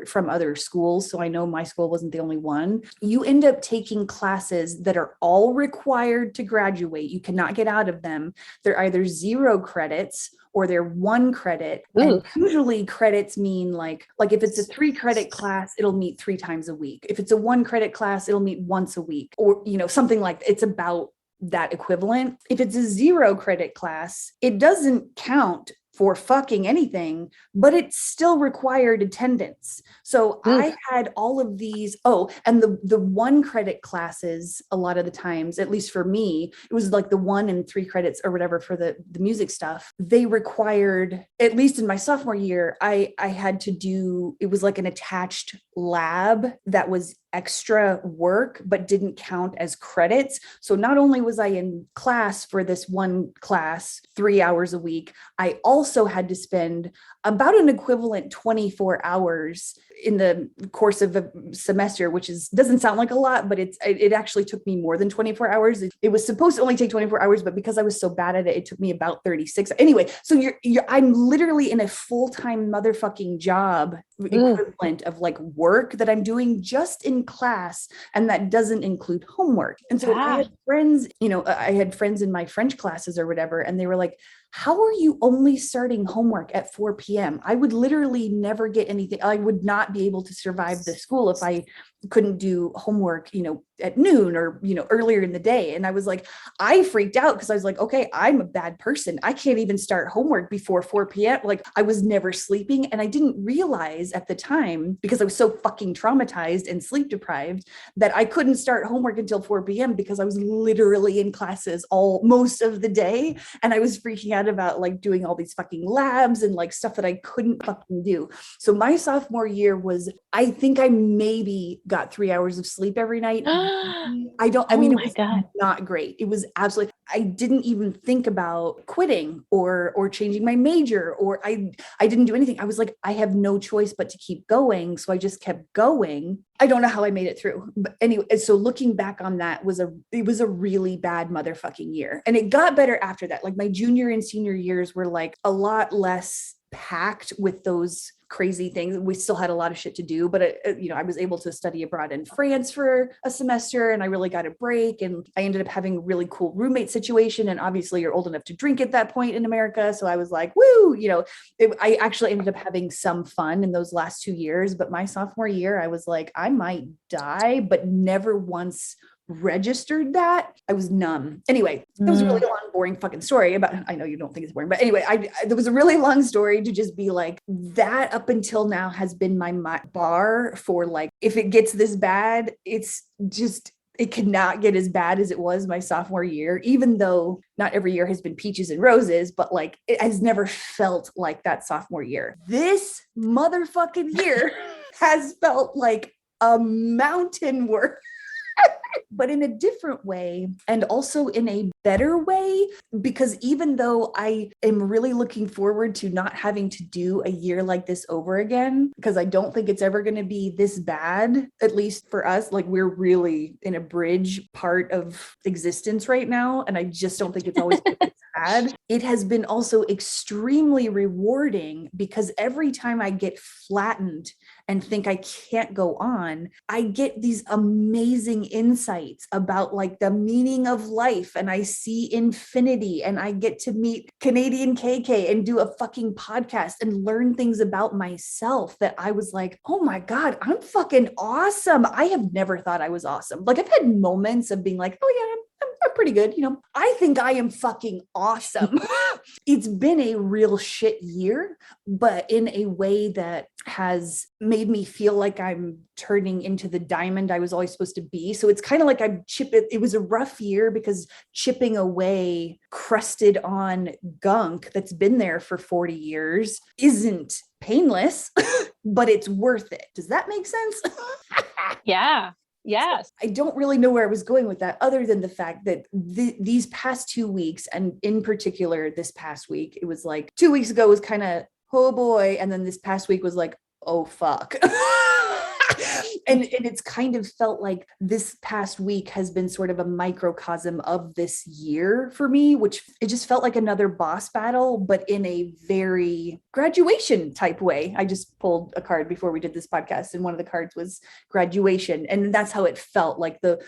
Speaker 1: from other schools, so I know my school wasn't the only one. You end up taking classes that are all required to graduate. You cannot get out of them. They're either 0 credits or they're 1 credit. And usually credits mean like if it's a 3 credit class, it'll meet 3 times a week. If it's a 1 credit class, it'll meet once a week, or something like that. It's about that equivalent. If it's a 0 credit class, it doesn't count for fucking anything, but it's still required attendance. So I had all of these. Oh, and the 1 credit classes, a lot of the times, at least for me, it was like the 1 and 3 credits or whatever for the music stuff. They required, at least in my sophomore year, I had to do, it was like an attached lab that was extra work, but didn't count as credits. So not only was I in class for this 1 class 3 hours a week, I also had to spend about an equivalent 24 hours in the course of a semester, which doesn't sound like a lot, but it actually took me more than 24 hours. It was supposed to only take 24 hours, but because I was so bad at it, it took me about 36. Anyway, so I'm literally in a full-time motherfucking job equivalent of like work that I'm doing just in class, and that doesn't include homework. And so I had friends, I had friends in my French classes or whatever, and they were like, how are you only starting homework at 4 p.m.? I would literally never get anything. I would not be able to survive the school if I couldn't do homework, at noon or, earlier in the day. And I was like, I freaked out because I was like, okay, I'm a bad person. I can't even start homework before 4 p.m. Like, I was never sleeping. And I didn't realize at the time, because I was so fucking traumatized and sleep deprived, that I couldn't start homework until 4 p.m. because I was literally in classes most of the day. And I was freaking out about like doing all these fucking labs and like stuff that I couldn't fucking do. So my sophomore year was, I think I maybe got 3 hours of sleep every night. It was not great. It was absolutely, I didn't even think about quitting or changing my major, or I didn't do anything. I was like, I have no choice but to keep going. So I just kept going. I don't know how I made it through. But anyway, so looking back on that it was a really bad motherfucking year. And it got better after that. Like my junior and senior years were like a lot less packed with those crazy things. We still had a lot of shit to do, but I was able to study abroad in France for a semester, and I really got a break, and I ended up having a really cool roommate situation. And obviously you're old enough to drink at that point in America. So I was like, woo, I actually ended up having some fun in those last 2 years, but my sophomore year, I was like, I might die, but never once registered that, I was numb. Anyway, it was a really long, boring fucking story about, I know you don't think it's boring, but anyway, there was a really long story to just be like, that up until now has been my bar for like, if it gets this bad, it's just, it cannot get as bad as it was my sophomore year, even though not every year has been peaches and roses, but like it has never felt like that sophomore year. This motherfucking year has felt like a mountain worth. But in a different way, and also in a better way, because even though I am really looking forward to not having to do a year like this over again, because I don't think it's ever going to be this bad, at least for us, like we're really in a bridge part of existence right now. And I just don't think it's always been this bad. It has been also extremely rewarding because every time I get flattened and think I can't go on, I get these amazing insights about like the meaning of life, and I see infinity, and I get to meet Canadian KK and do a fucking podcast and learn things about myself that I was like, oh my God, I'm fucking awesome. I have never thought I was awesome. Like I've had moments of being like, oh yeah, I'm pretty good. You know, I think I am fucking awesome. It's been a real shit year, but in a way that has made me feel like I'm turning into the diamond I was always supposed to be. So it's kind of like I'm chipping. It was a rough year because chipping away crusted on gunk that's been there for 40 years isn't painless, but it's worth it. Does that make sense?
Speaker 2: Yeah. Yes.
Speaker 1: I don't really know where I was going with that, other than the fact that these past 2 weeks, and in particular this past week, it was like 2 weeks ago was kind of, oh boy. And then this past week was like, oh fuck. And it's kind of felt like this past week has been sort of a microcosm of this year for me, which it just felt like another boss battle, but in a very graduation type way. I just pulled a card before we did this podcast, and one of the cards was graduation. And that's how it felt, like the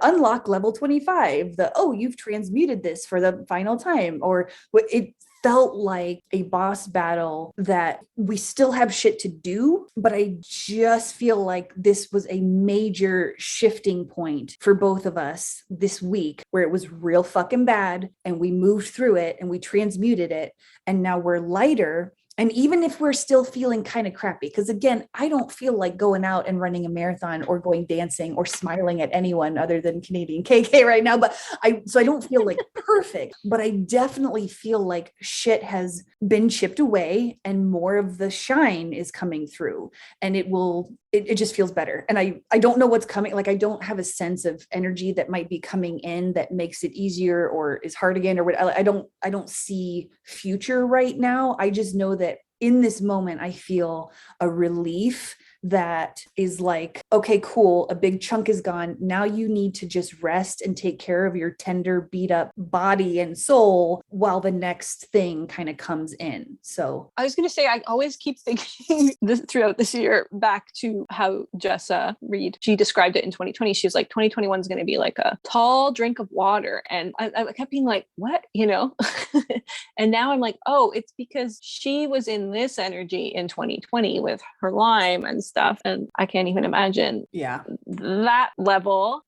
Speaker 1: unlock level 25, oh, you've transmuted this for the final time, or what it felt like a boss battle that we still have shit to do, but I just feel like this was a major shifting point for both of us this week, where it was real fucking bad and we moved through it and we transmuted it, and now we're lighter. And even if we're still feeling kind of crappy, because again, I don't feel like going out and running a marathon or going dancing or smiling at anyone other than Canadian KK right now. But I don't feel like perfect, but I definitely feel like shit has been chipped away and more of the shine is coming through, and it just feels better. And I don't know what's coming. Like I don't have a sense of energy that might be coming in that makes it easier or is hard again, or what. I don't see future right now. I just know that in this moment, I feel a relief that is like, okay, cool. A big chunk is gone. Now you need to just rest and take care of your tender, beat up body and soul while the next thing kind of comes in. So
Speaker 2: I was going to say, I always keep thinking this throughout this year back to how Jessa Reed, she described it in 2020. She was like, 2021 is going to be like a tall drink of water. And I kept being like, what, and now I'm like, oh, it's because she was in this energy in 2020 with her Lyme and stuff, and I can't even imagine that level.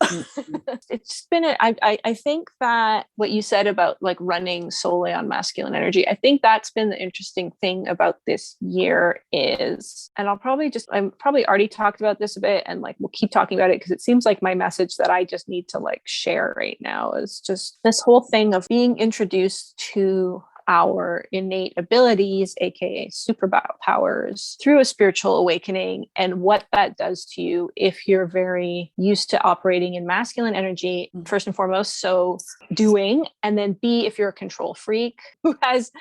Speaker 2: It's been I think that what you said about like running solely on masculine energy, I think that's been the interesting thing about this year is, and I'm probably already talked about this a bit, and like we'll keep talking about it because it seems like my message that I just need to like share right now is just this whole thing of being introduced to our innate abilities, aka superpowers, through a spiritual awakening, and what that does to you if you're very used to operating in masculine energy, first and foremost, so doing, and then B, if you're a control freak who has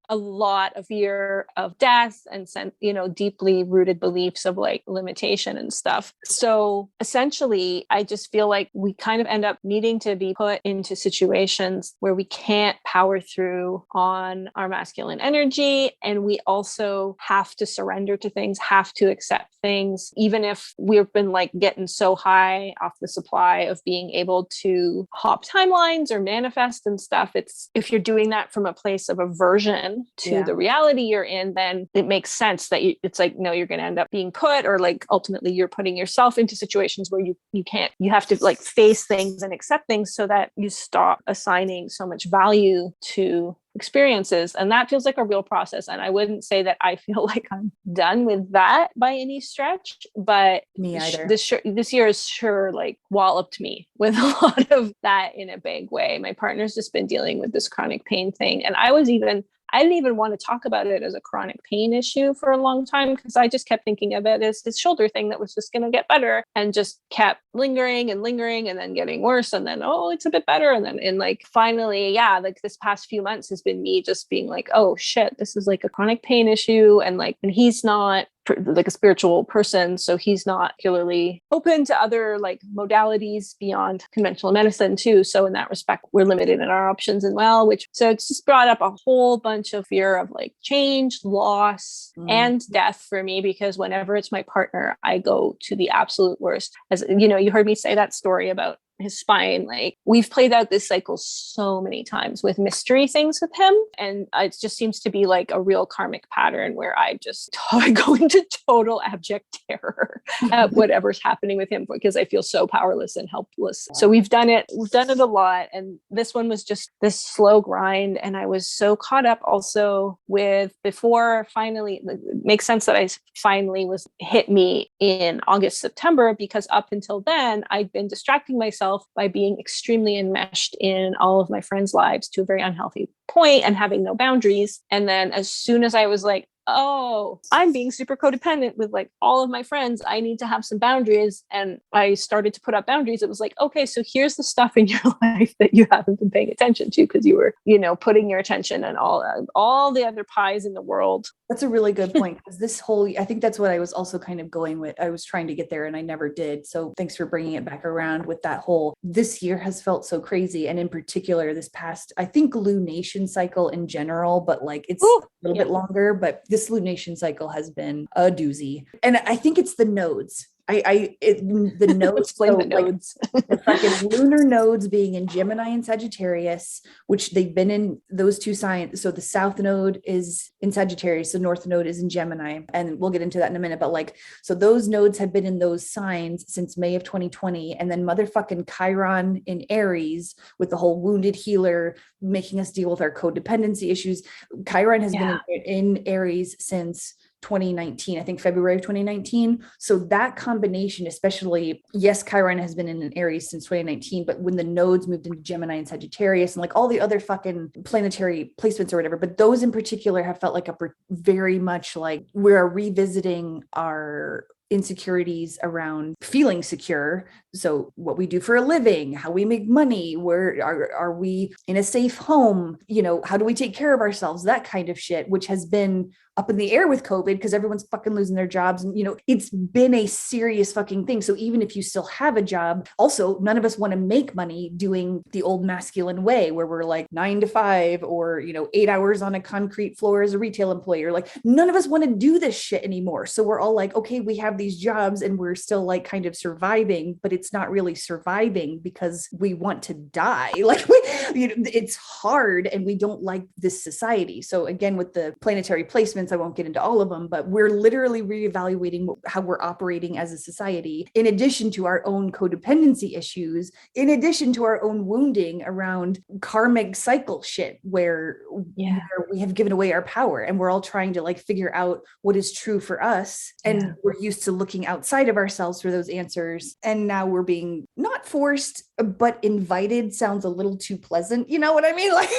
Speaker 2: a lot of fear of death and deeply rooted beliefs of like limitation and stuff. So essentially, I just feel like we kind of end up needing to be put into situations where we can't power through on our masculine energy. And we also have to surrender to things, have to accept things, even if we've been like getting so high off the supply of being able to hop timelines or manifest and stuff. It's if you're doing that from a place of aversion to the reality you're in, then it makes sense that it's like, no, you're going to end up being put, or like ultimately you're putting yourself into situations where you have to like face things and accept things so that you stop assigning so much value to experiences. And that feels like a real process. And I wouldn't say that I feel like I'm done with that by any stretch, but
Speaker 1: Me either.
Speaker 2: This year has sure like walloped me with a lot of that in a big way. My partner's just been dealing with this chronic pain thing. And I didn't even want to talk about it as a chronic pain issue for a long time, because I just kept thinking of it as this shoulder thing that was just going to get better, and just kept lingering and then getting worse. And then, oh, it's a bit better. And like, finally, yeah, like this past few months has been me just being like, oh shit, this is like a chronic pain issue. And like, and he's not like a spiritual person, so he's not particularly open to other like modalities beyond conventional medicine too. So in that respect, we're limited in our options as well, so it's just brought up a whole bunch of fear of like change, loss, and death for me, because whenever it's my partner, I go to the absolute worst. As you know, you heard me say that story about his spine. Like, we've played out this cycle so many times with mystery things with him, and it just seems to be like a real karmic pattern where I just go into total abject terror at whatever's happening with him, because I feel so powerless and helpless. So we've done it a lot, and this one was just this slow grind. And I was so caught up also with, before finally, it makes sense that I finally was hit me in August, September, because up until then I'd been distracting myself by being extremely enmeshed in all of my friends' lives to a very unhealthy point and having no boundaries. And then as soon as I was like, oh, I'm being super codependent with like all of my friends, I need to have some boundaries. And I started to put up boundaries. It was like, okay, so here's the stuff in your life that you haven't been paying attention to, because you were, putting your attention on all the other pies in the world.
Speaker 1: That's a really good point, because I think that's what I was also kind of going with. I was trying to get there and I never did. So thanks for bringing it back around with that this year has felt so crazy. And in particular, this past, I think, lunation cycle in general, but like it's a little bit longer, but this lunation cycle has been a doozy. And I think it's the nodes. The nodes,
Speaker 2: explain the nodes.
Speaker 1: Like, the fucking lunar nodes being in Gemini and Sagittarius, which they've been in those two signs. So the south node is in Sagittarius, the north node is in Gemini, and we'll get into that in a minute. But like, so those nodes have been in those signs since May of 2020, and then motherfucking Chiron in Aries with the whole wounded healer making us deal with our codependency issues. Chiron has been in Aries since 2019, I think February of 2019. So that combination, especially, yes, Chiron has been in an Aries since 2019, but when the nodes moved into Gemini and Sagittarius and like all the other fucking planetary placements or whatever, but those in particular have felt like very much like we're revisiting our insecurities around feeling secure. So what we do for a living, how we make money, where are we in a safe home? How do we take care of ourselves? That kind of shit, which has been up in the air with COVID because everyone's fucking losing their jobs. And, it's been a serious fucking thing. So even if you still have a job, also none of us want to make money doing the old masculine way where we're like 9 to 5 or, 8 hours on a concrete floor as a retail employee, or like none of us want to do this shit anymore. So we're all like, okay, we have these jobs and we're still like kind of surviving, but it's not really surviving because we want to die. Like it's hard and we don't like this society. So again, with the planetary placements, I won't get into all of them, but we're literally reevaluating how we're operating as a society, in addition to our own codependency issues, in addition to our own wounding around karmic cycle shit, where we have given away our power and we're all trying to like figure out what is true for us. And we're used to looking outside of ourselves for those answers. And now we're being not forced, but invited sounds a little too pleasant. You know what I mean? Like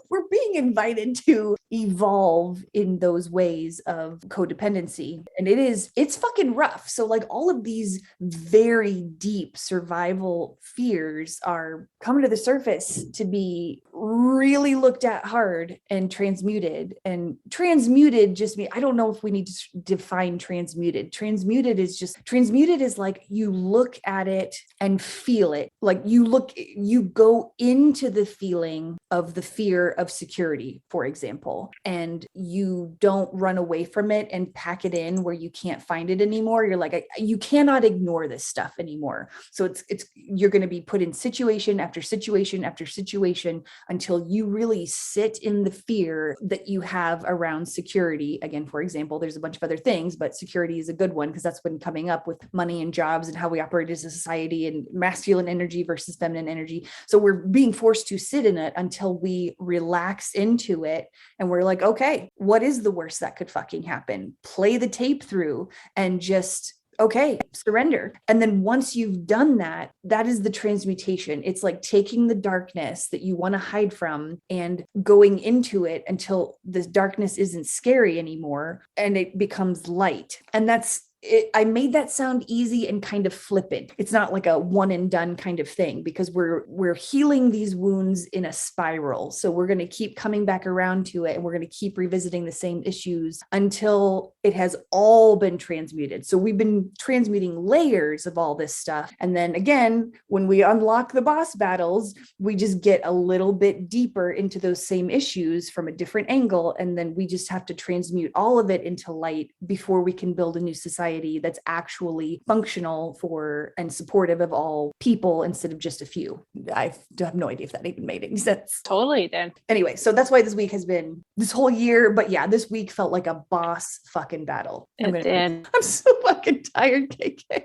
Speaker 1: we're being invited to evolve in those ways of codependency. And it's fucking rough. So like all of these very deep survival fears are coming to the surface to be really looked at hard and transmuted. And transmuted just means, I don't know if we need to define transmuted. Transmuted is like you look at it and feel it. Like you go into the feeling of the fear of security, for example, and you don't run away from it and pack it in where you can't find it anymore. You're like, you cannot ignore this stuff anymore. So you're going to be put in situation after situation after situation until you really sit in the fear that you have around security. Again, for example, there's a bunch of other things, but security is a good one because that's been coming up with money and jobs and how we operate as a society and masculine energy versus feminine energy. So we're being forced to sit in it until we relax into it. And we're like, okay, what is the worst that could fucking happen? Play the tape through and just, okay, surrender. And then once you've done that, that is the transmutation. It's like taking the darkness that you want to hide from and going into it until the darkness isn't scary anymore and it becomes light. And that's it. I made that sound easy and kind of flippant. It's not like a one and done kind of thing because we're healing these wounds in a spiral. So we're going to keep coming back around to it and we're going to keep revisiting the same issues until it has all been transmuted. So we've been transmuting layers of all this stuff. And then again, when we unlock the boss battles, we just get a little bit deeper into those same issues from a different angle. And then we just have to transmute all of it into light before we can build a new society that's actually functional for and supportive of all people instead of just a few. I have no idea if that even made any sense.
Speaker 2: Totally did.
Speaker 1: Anyway, so that's why this week has been this whole year. But yeah, this week felt like a boss fucking battle. I'm so fucking tired, KK.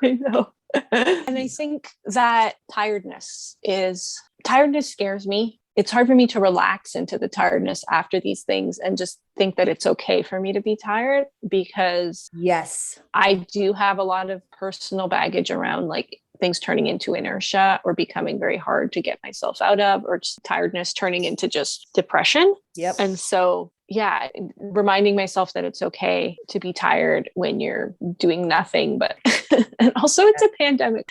Speaker 2: I know. And I think that tiredness scares me. It's hard for me to relax into the tiredness after these things and just think that it's okay for me to be tired because
Speaker 1: yes,
Speaker 2: I do have a lot of personal baggage around like things turning into inertia or becoming very hard to get myself out of, or just tiredness turning into just depression.
Speaker 1: Yep.
Speaker 2: And so, yeah, reminding myself that it's okay to be tired when you're doing nothing, but and also it's a pandemic.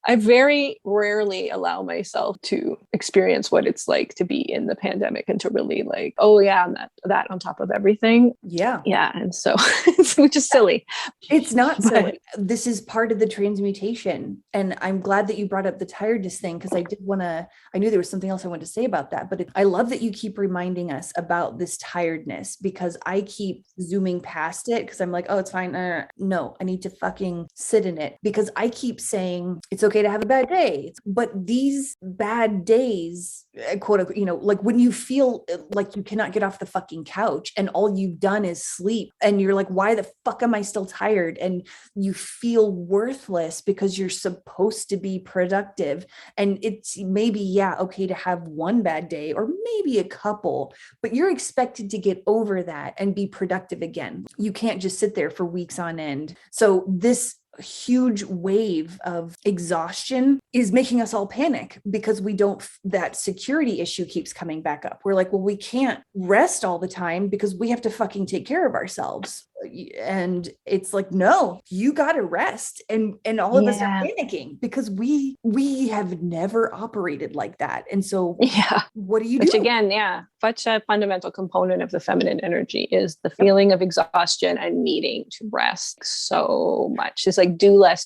Speaker 2: I very rarely allow myself to experience what it's like to be in the pandemic and to really like, oh yeah, and that on top of everything.
Speaker 1: Yeah.
Speaker 2: Yeah. And so, which is silly.
Speaker 1: It's not silly. This is part of the transmutation. And I'm glad that you brought up the tiredness thing because I knew there was something else I wanted to say about that, but I love that you keep reminding us about this tiredness because I keep zooming past it because I'm like, oh, it's fine. No, I need to fucking sit in it because I keep saying it's okay to have a bad day. But these bad days, quote unquote, like when you feel like you cannot get off the fucking couch and all you've done is sleep and you're like, why the fuck am I still tired? And you feel worthless because you're supposed to be productive. And it's maybe, yeah, okay to have one bad day or maybe a couple, but you're expected to get over that and be productive again. You can't just sit there for weeks on end. So this huge wave of exhaustion is making us all panic because that security issue keeps coming back up. We're like, well, we can't rest all the time because we have to fucking take care of ourselves. And it's like, no, you got to rest. And all of us are panicking because we have never operated like that. And so what do you do?
Speaker 2: Which again, such a fundamental component of the feminine energy is the feeling of exhaustion and needing to rest so much. It's like, do less.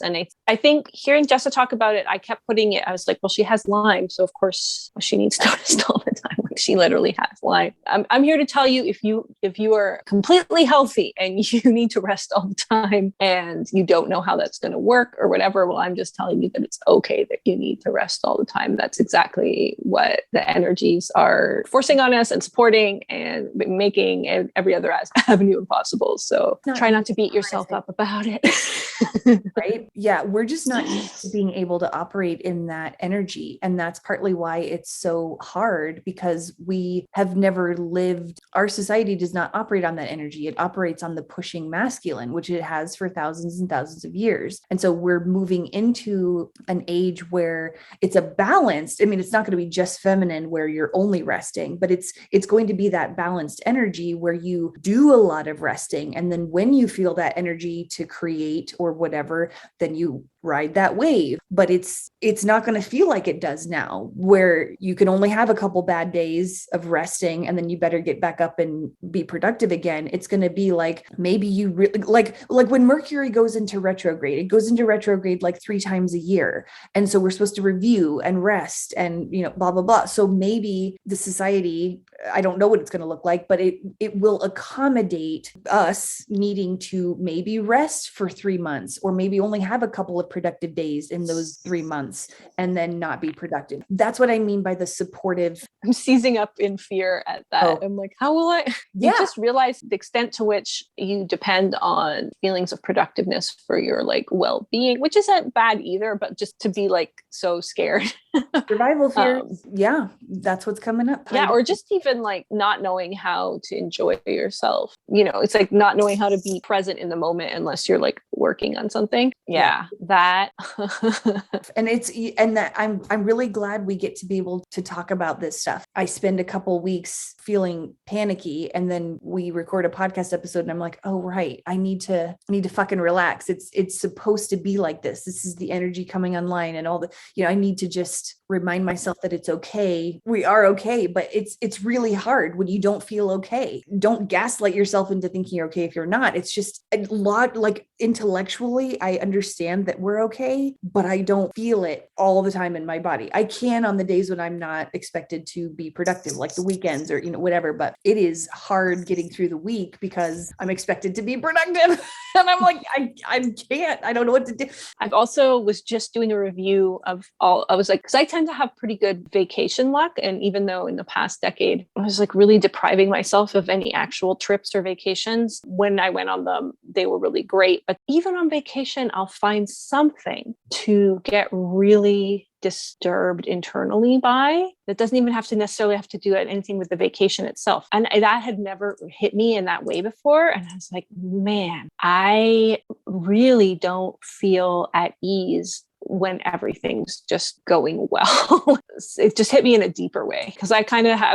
Speaker 2: And I think hearing Jessa talk about it, I kept putting it, I was like, well, she has Lyme. So of course she needs to rest all the time. Like she literally has Lyme. I'm here to tell you, if you are completely healthy and you need to rest all the time and you don't know how that's going to work or whatever, well, I'm just telling you that it's okay that you need to rest all the time. That's exactly what the energies are forcing on us and supporting and making every other avenue impossible. So try not to beat yourself up about it.
Speaker 1: Right? Yeah. We're just not used to being able to operate in that energy. And that's partly why it's so hard because we have never lived, our society does not operate on that energy. It operates on the pushing masculine, which it has for thousands and thousands of years. And so we're moving into an age where it's a balanced, it's not going to be just feminine where you're only resting, but it's going to be that balanced energy where you do a lot of resting. And then when you feel that energy to create or whatever, then you ride that wave, but it's not going to feel like it does now, where you can only have a couple bad days of resting and then you better get back up and be productive again. It's going to be like, maybe you really like when Mercury goes into retrograde, it goes into retrograde like 3 times a year. And so we're supposed to review and rest and, blah, blah, blah. So maybe the society, I don't know what it's going to look like, but it will accommodate us needing to maybe rest for 3 months, or maybe only have a couple of productive days in those 3 months and then not be productive. That's what I mean by the supportive.
Speaker 2: I'm seizing up in fear at that.
Speaker 1: Oh.
Speaker 2: I'm like, how will I?
Speaker 1: Yeah.
Speaker 2: You just realize the extent to which you depend on feelings of productiveness for your like well-being, which isn't bad either, but just to be like so scared.
Speaker 1: Survival fear. Yeah, that's what's coming up.
Speaker 2: Yeah, or just even like not knowing how to enjoy yourself. It's like not knowing how to be present in the moment unless you're like working on something. Yeah. That.
Speaker 1: and that I'm really glad we get to be able to talk about this stuff. I spend a couple weeks feeling panicky, and then we record a podcast episode and I'm like, oh right, I need to fucking relax. It's supposed to be like this. This is the energy coming online and all the, I need to just remind myself that it's okay. We are okay, but it's really hard when you don't feel okay. Don't gaslight yourself into thinking you're okay if you're not. It's just a lot, like intellectually, I understand that we're okay, but I don't feel it all the time in my body. I can on the days when I'm not expected to be productive, like the weekends or, whatever, but it is hard getting through the week because I'm expected to be productive. And I'm like, I can't, I don't know what to do.
Speaker 2: I've also was just doing a review of all, I was like, because I tend to have pretty good vacation luck. And even though in the past decade, I was like really depriving myself of any actual trips or vacations, when I went on them, they were really great. But even on vacation, I'll find something to get really disturbed internally by. That doesn't even necessarily have to do anything with the vacation itself. And that had never hit me in that way before. And I was like, man, I really don't feel at ease when everything's just going well. It just hit me in a deeper way, because I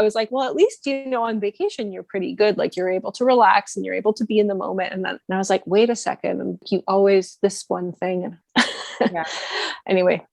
Speaker 2: was like, well, at least, on vacation, you're pretty good. Like you're able to relax and you're able to be in the moment. And I was like, wait a second. And you always this one thing.
Speaker 1: Yeah.
Speaker 2: Anyway,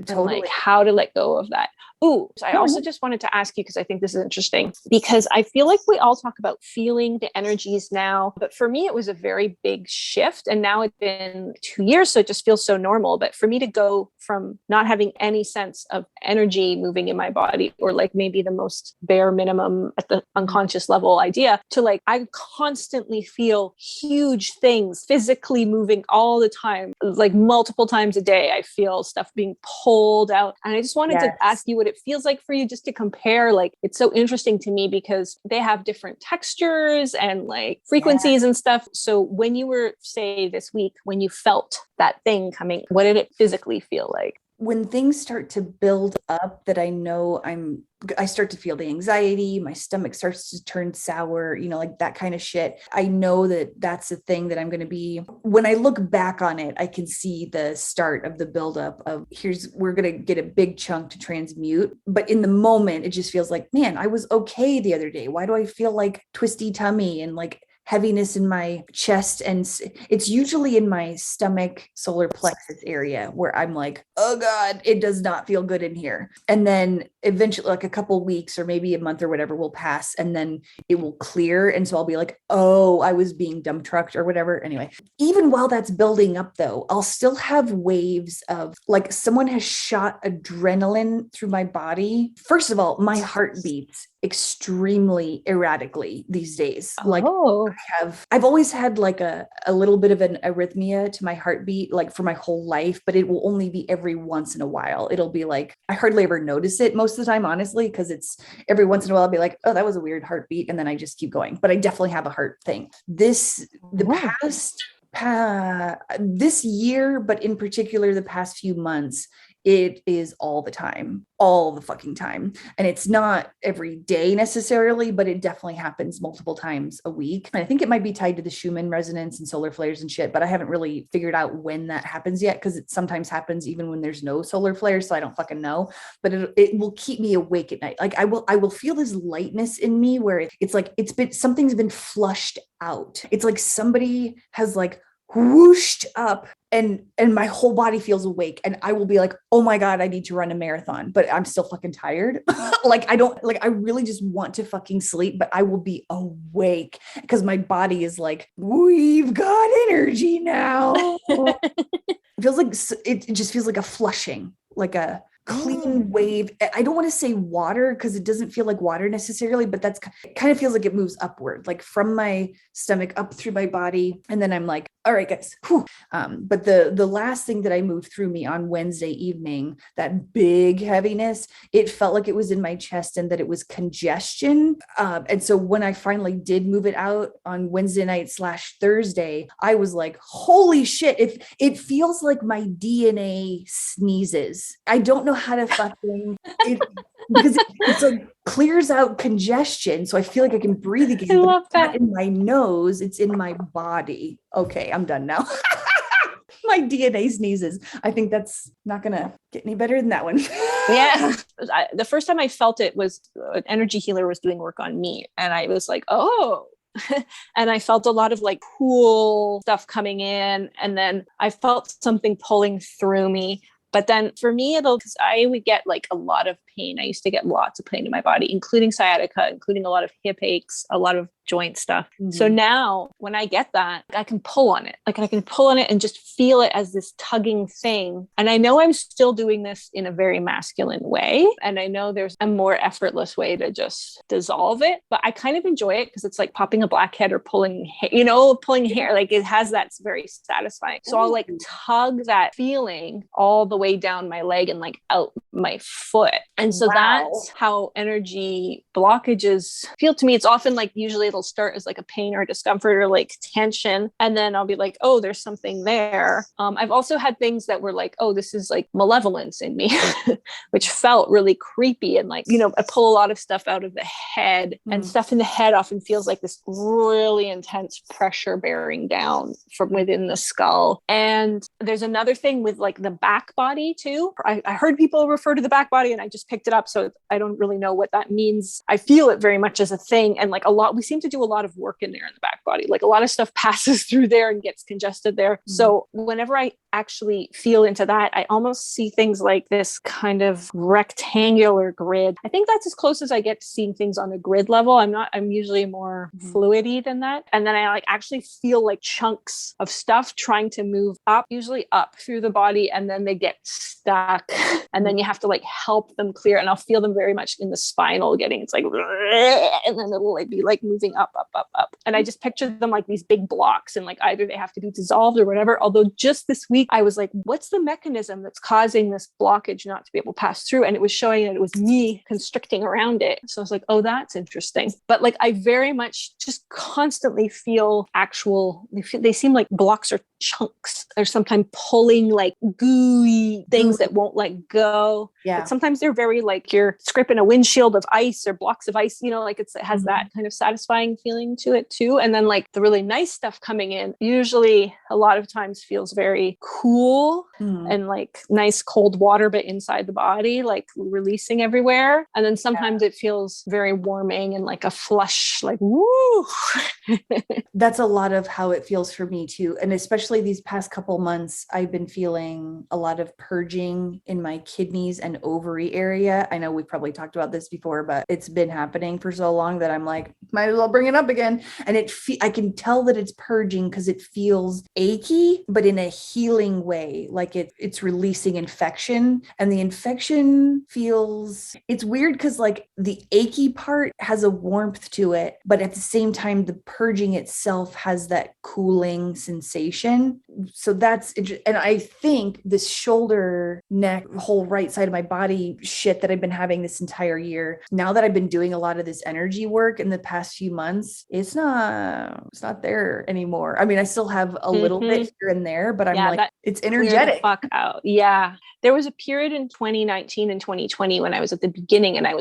Speaker 1: Totally.
Speaker 2: like how to let go of that. Ooh, so I also just wanted to ask you, because I think this is interesting, because I feel like we all talk about feeling the energies now, but for me, it was a very big shift. And now it's been 2 years, so it just feels so normal. But for me to go from not having any sense of energy moving in my body, or like maybe the most bare minimum at the unconscious level idea, to like, I constantly feel huge things physically moving all the time, like multiple times a day. I feel stuff being pulled out. And I just wanted to ask you what it feels like for you, just to compare. Like, it's so interesting to me because they have different textures and like frequencies and stuff. So when you were, say this week, when you felt that thing coming, what did it physically feel like?
Speaker 1: When things start to build up, that I know I start to feel the anxiety, my stomach starts to turn sour, like that kind of shit. I know that that's the thing that I'm going to be, when I look back on it, I can see the start of the buildup of we're going to get a big chunk to transmute. But in the moment, it just feels like, man, I was okay the other day. Why do I feel like twisty tummy and like heaviness in my chest? And it's usually in my stomach, solar plexus area, where I'm like, oh God, it does not feel good in here. And then eventually, like a couple weeks or maybe a month or whatever will pass, and then it will clear. And so I'll be like, oh, I was being dump trucked or whatever. Anyway, even while that's building up though, I'll still have waves of like someone has shot adrenaline through my body. First of all, my heart beats extremely erratically these days. Like I've always had like a little bit of an arrhythmia to my heartbeat, like for my whole life, but it will only be every once in a while. It'll be like, I hardly ever notice it most of the time, honestly, because it's every once in a while I'll be like, oh, that was a weird heartbeat. And then I just keep going, but I definitely have a heart thing. This year, but in particular, the past few months, it is all the fucking time. And it's not every day necessarily, but it definitely happens multiple times a week. And I think it might be tied to the Schumann resonance and solar flares and shit, but I haven't really figured out when that happens yet, because it sometimes happens even when there's no solar flares. So I don't fucking know, but it will keep me awake at night. Like I will feel this lightness in me where it's like, something's been flushed out. It's like somebody has like whooshed up and my whole body feels awake, and I will be like, oh my God, I need to run a marathon, but I'm still fucking tired. Like, I really just want to fucking sleep, but I will be awake because my body is like, we've got energy now. It feels like, it just feels like a flushing, like a clean wave. I don't want to say water because it doesn't feel like water necessarily, but it kind of feels like it moves upward, like from my stomach up through my body. And then I'm like, all right, guys. Whew. But the last thing that I moved through me on Wednesday evening, that big heaviness, it felt like it was in my chest and that it was congestion. And so when I finally did move it out on Wednesday night / Thursday, I was like, holy shit. It feels like my DNA sneezes. I don't know how to fucking because it's like clears out congestion, so I feel like I can breathe again.
Speaker 2: I love that.
Speaker 1: Not in my nose, it's in my body. Okay, I'm done now. My DNA sneezes. I think that's not gonna get any better than that one.
Speaker 2: Yeah. The first time I felt it was an energy healer was doing work on me, and I was like, oh. And I felt a lot of like cool stuff coming in, and then I felt something pulling through me. But then for me, because I would get like a lot of pain. I used to get lots of pain in my body, including sciatica, including a lot of hip aches, a lot of joint stuff. Mm-hmm. So now when I get that, I can pull on it. Like I can pull on it and just feel it as this tugging thing. And I know I'm still doing this in a very masculine way. And I know there's a more effortless way to just dissolve it, but I kind of enjoy it because it's like popping a blackhead or pulling hair. Like it has that's very satisfying. So I'll like tug that feeling all the way down my leg and like out my foot. And so that's how energy blockages feel to me. It's often like usually it'll start as like a pain or a discomfort or like tension. And then I'll be like, oh, there's something there. I've also had things that were like, oh, this is like malevolence in me, which felt really creepy. And like, I pull a lot of stuff out of the head and stuff in the head often feels like this really intense pressure bearing down from within the skull. And there's another thing with like the back body too. I heard people refer to the back body and I just picked it up. So I don't really know what that means. I feel it very much as a thing. And like we seem to do a lot of work in there in the back body. Like a lot of stuff passes through there and gets congested there. So whenever I actually feel into that, I almost see things like this kind of rectangular grid. I think that's as close as I get to seeing things on a grid level. I'm usually more fluidy than that. And then I like actually feel like chunks of stuff trying to move up, usually up through the body. And then they get stuck and then you have to like help them clear. And I'll feel them very much in the spinal it's like, and then it'll like be like moving up. And I just picture them like these big blocks and like either they have to be dissolved or whatever. Although just this week I was like, what's the mechanism that's causing this blockage not to be able to pass through? And it was showing that it was me constricting around it. So I was like, oh, that's interesting. But like, I very much just constantly feel they seem like blocks or chunks. They're sometimes pulling like gooey things that won't let go. Yeah. But sometimes they're very like you're scraping a windshield of ice or blocks of ice, like it has that kind of satisfying feeling to it too. And then like the really nice stuff coming in usually a lot of times feels very cool and like nice cold water, but inside the body, like releasing everywhere. And then sometimes it feels very warming and like a flush, like, woo.
Speaker 1: That's a lot of how it feels for me too. And especially these past couple months, I've been feeling a lot of purging in my kidneys and ovary area. I know we probably talked about this before, but it's been happening for so long that I'm like, might as well bring it up again. And I can tell that it's purging because it feels achy, but in a healing way. Like it's releasing infection, and the infection it's weird because like the achy part has a warmth to it, but at the same time, the purging itself has that cooling sensation. So and I think this shoulder, neck, whole right side of my body shit that I've been having this entire year, now that I've been doing a lot of this energy work in the past few months, it's not there anymore. I mean, I still have a little bit here and there, but I'm like, it's energetic.
Speaker 2: Fuck out. Yeah. There was a period in 2019 and 2020 when I was at the beginning and I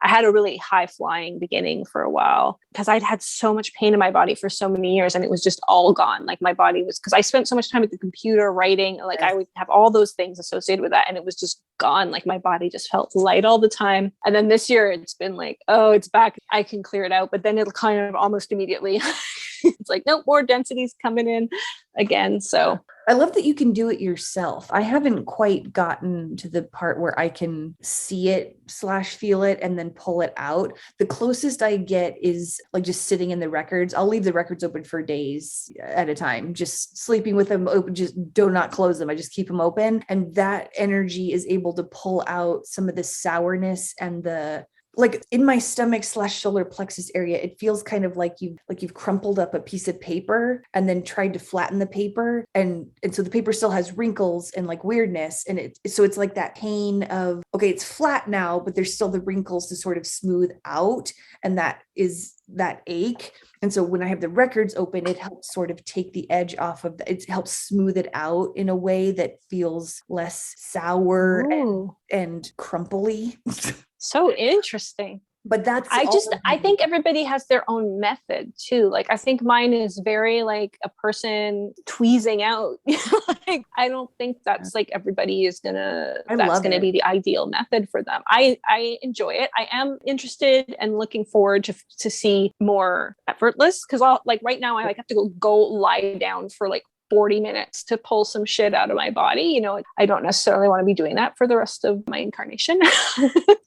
Speaker 2: had a really high flying beginning for a while because I'd had so much pain in my body for so many years and it was just all gone. Like my body was, because I spent so much time at the computer writing, like I would have all those things associated with that and it was just gone. Like my body just felt light all the time. And then this year it's been like, oh, it's back. I can clear it out, but then it'll kind of almost immediately It's like, nope, more densities coming in again. So
Speaker 1: I love that you can do it yourself. I haven't quite gotten to the part where I can see it / feel it and then pull it out. The closest I get is like just sitting in the records. I'll leave the records open for days at a time, just sleeping with them open, just do not close them. I just keep them open. And that energy is able to pull out some of the sourness and the, like in my stomach / solar plexus area, it feels kind of like you've crumpled up a piece of paper and then tried to flatten the paper. And so the paper still has wrinkles and like weirdness. And so it's like that pain of, okay, it's flat now, but there's still the wrinkles to sort of smooth out. And that is that ache. And so when I have the records open, it helps sort of take the edge off of it helps smooth it out in a way that feels less sour and crumply.
Speaker 2: So interesting.
Speaker 1: But that's
Speaker 2: I think everybody has their own method too. Like, I think mine is very like a person tweezing out. Like, I don't think that's like everybody is that's gonna be the ideal method for them. I enjoy it. I am interested and looking forward to see more effortless, because I'll like right now I like have to go lie down for like 40 minutes to pull some shit out of my body. You know, I don't necessarily want to be doing that for the rest of my incarnation,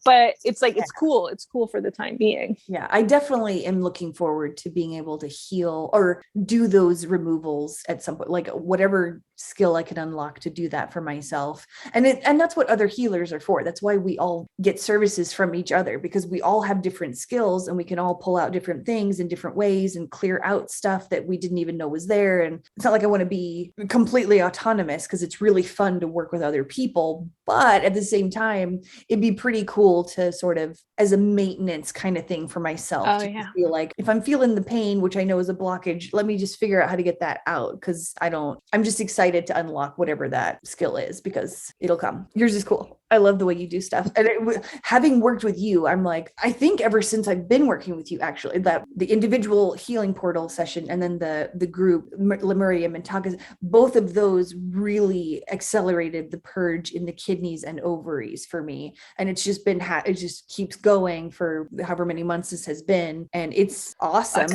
Speaker 2: but it's like, it's cool. It's cool for the time being.
Speaker 1: Yeah. I definitely am looking forward to being able to heal or do those removals at some point, like whatever skill I can unlock to do that for myself. And that's what other healers are for. That's why we all get services from each other, because we all have different skills and we can all pull out different things in different ways and clear out stuff that we didn't even know was there. And it's not like I want to be completely autonomous, because it's really fun to work with other people. But at the same time, it'd be pretty cool to sort of, as a maintenance kind of thing for myself, feel like if I'm feeling the pain, which I know is a blockage, let me just figure out how to get that out. Because I'm just excited to unlock whatever that skill is, because it'll come. Yours is cool. I love the way you do stuff. And having worked with you, I'm like, I think ever since I've been working with you, actually, that the individual healing portal session and then the group, Lemuria and Takas, both of those really accelerated the purge in the kidneys and ovaries for me. And it's just been, it just keeps going for however many months this has been. And it's awesome.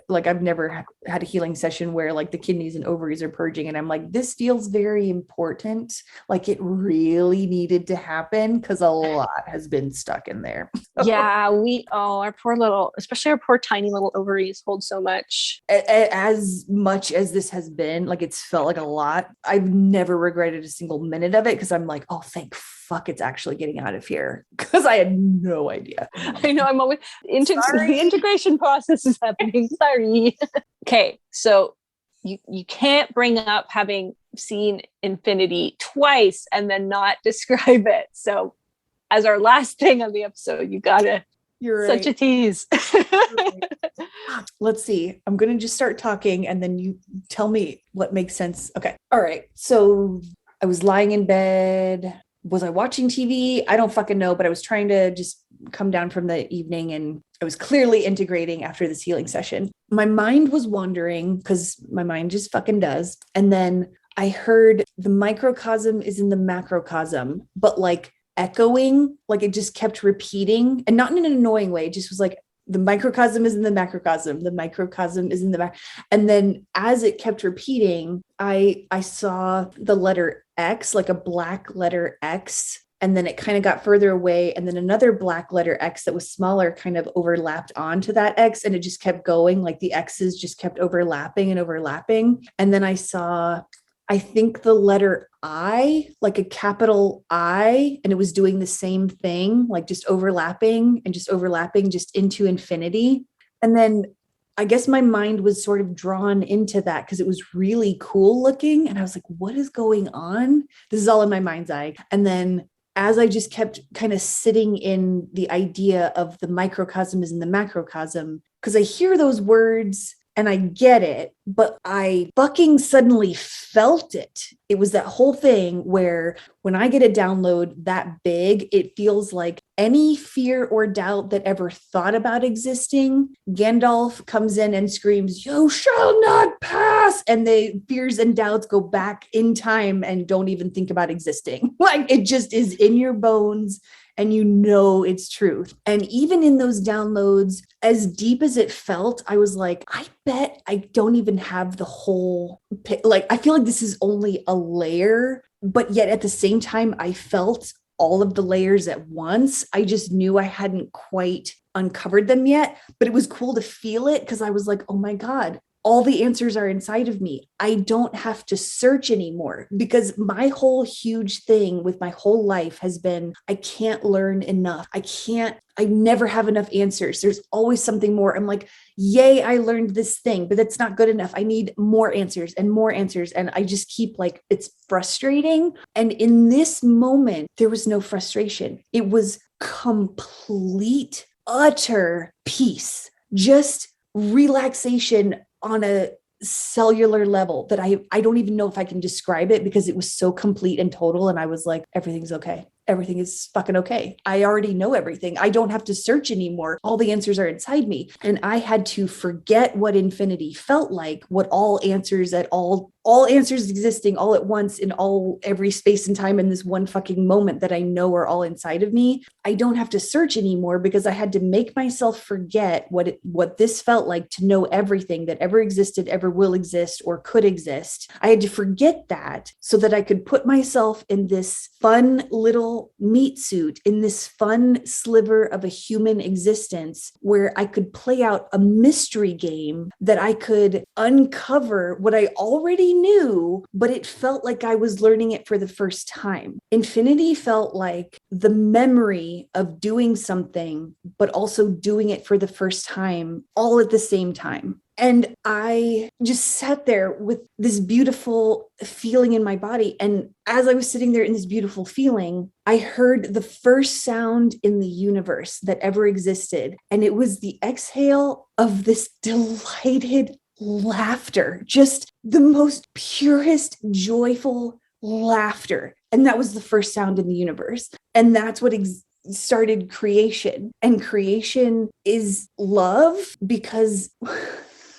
Speaker 1: Like, I've never had a healing session where like the kidneys and ovaries are purging. And I'm like, this feels very important. Like, it really needed to happen, because a lot has been stuck in there.
Speaker 2: Yeah, our poor little, especially our poor tiny little ovaries hold so much.
Speaker 1: As much as this has been, like, it's felt like a lot. I've never regretted a single minute of it, because I'm like, oh, thank fuck it's actually getting out of here, because I had no idea.
Speaker 2: I know, I'm always the integration process is happening. Sorry. Okay, so you can't bring up having seen Infinity twice and then not describe it. So as our last thing on the episode, you gotta,
Speaker 1: you're
Speaker 2: such a tease.
Speaker 1: Right. Let's see. I'm going to just start talking and then you tell me what makes sense. Okay. All right. So I was lying in bed. Was I watching TV? I don't fucking know, but I was trying to just come down from the evening, and I was clearly integrating after this healing session. My mind was wandering, because my mind just fucking does. And then I heard the microcosm is in the macrocosm, but like echoing, like it just kept repeating, and not in an annoying way. It just was like, the microcosm is in the macrocosm. The microcosm is in the back. And then as it kept repeating, I saw the letter X, like a black letter X. And then it kind of got further away. And then another black letter X that was smaller kind of overlapped onto that X. And it just kept going. Like the X's just kept overlapping and overlapping. And then I saw, I think, the letter I, like a capital I, and it was doing the same thing, like just overlapping just into infinity. And then I guess my mind was sort of drawn into that because it was really cool looking. And I was like, what is going on? This is all in my mind's eye. And then as I just kept kind of sitting in the idea of the microcosm is in the macrocosm, because I hear those words and I get it, but I fucking suddenly felt it. It was that whole thing where when I get a download that big, it feels like any fear or doubt that ever thought about existing, Gandalf comes in and screams, "You shall not pass." And the fears and doubts go back in time and don't even think about existing. Like, it just is in your bones and you know it's truth. And even in those downloads, as deep as it felt, I was like, I bet I don't even have the whole, like, I feel like this is only a layer, but yet at the same time, I felt all of the layers at once. I just knew I hadn't quite uncovered them yet, but it was cool to feel it because I was like, oh my God, all the answers are inside of me. I don't have to search anymore, because my whole huge thing with my whole life has been, I can't learn enough. I never have enough answers. There's always something more. I'm like, yay, I learned this thing, but that's not good enough. I need more answers and more answers. And I just keep like, it's frustrating. And in this moment, there was no frustration. It was complete, utter peace, just relaxation on a cellular level that I don't even know if I can describe it, because it was so complete and total. And I was like, everything's okay. Everything is fucking okay. I already know everything. I don't have to search anymore. All the answers are inside me. And I had to forget what infinity felt like, what all answers existing all at once in every space and time in this one fucking moment that I know are all inside of me. I don't have to search anymore, because I had to make myself forget what this felt like to know everything that ever existed, ever will exist, or could exist. I had to forget that so that I could put myself in this fun little meat suit, in this fun sliver of a human existence, where I could play out a mystery game that I could uncover what I already knew, but it felt like I was learning it for the first time. Infinity felt like the memory of doing something, but also doing it for the first time, all at the same time. And I just sat there with this beautiful feeling in my body. And as I was sitting there in this beautiful feeling, I heard the first sound in the universe that ever existed. And it was the exhale of this delighted laughter, just the most purest, joyful laughter. And that was the first sound in the universe. And that's what started creation. And creation is love, because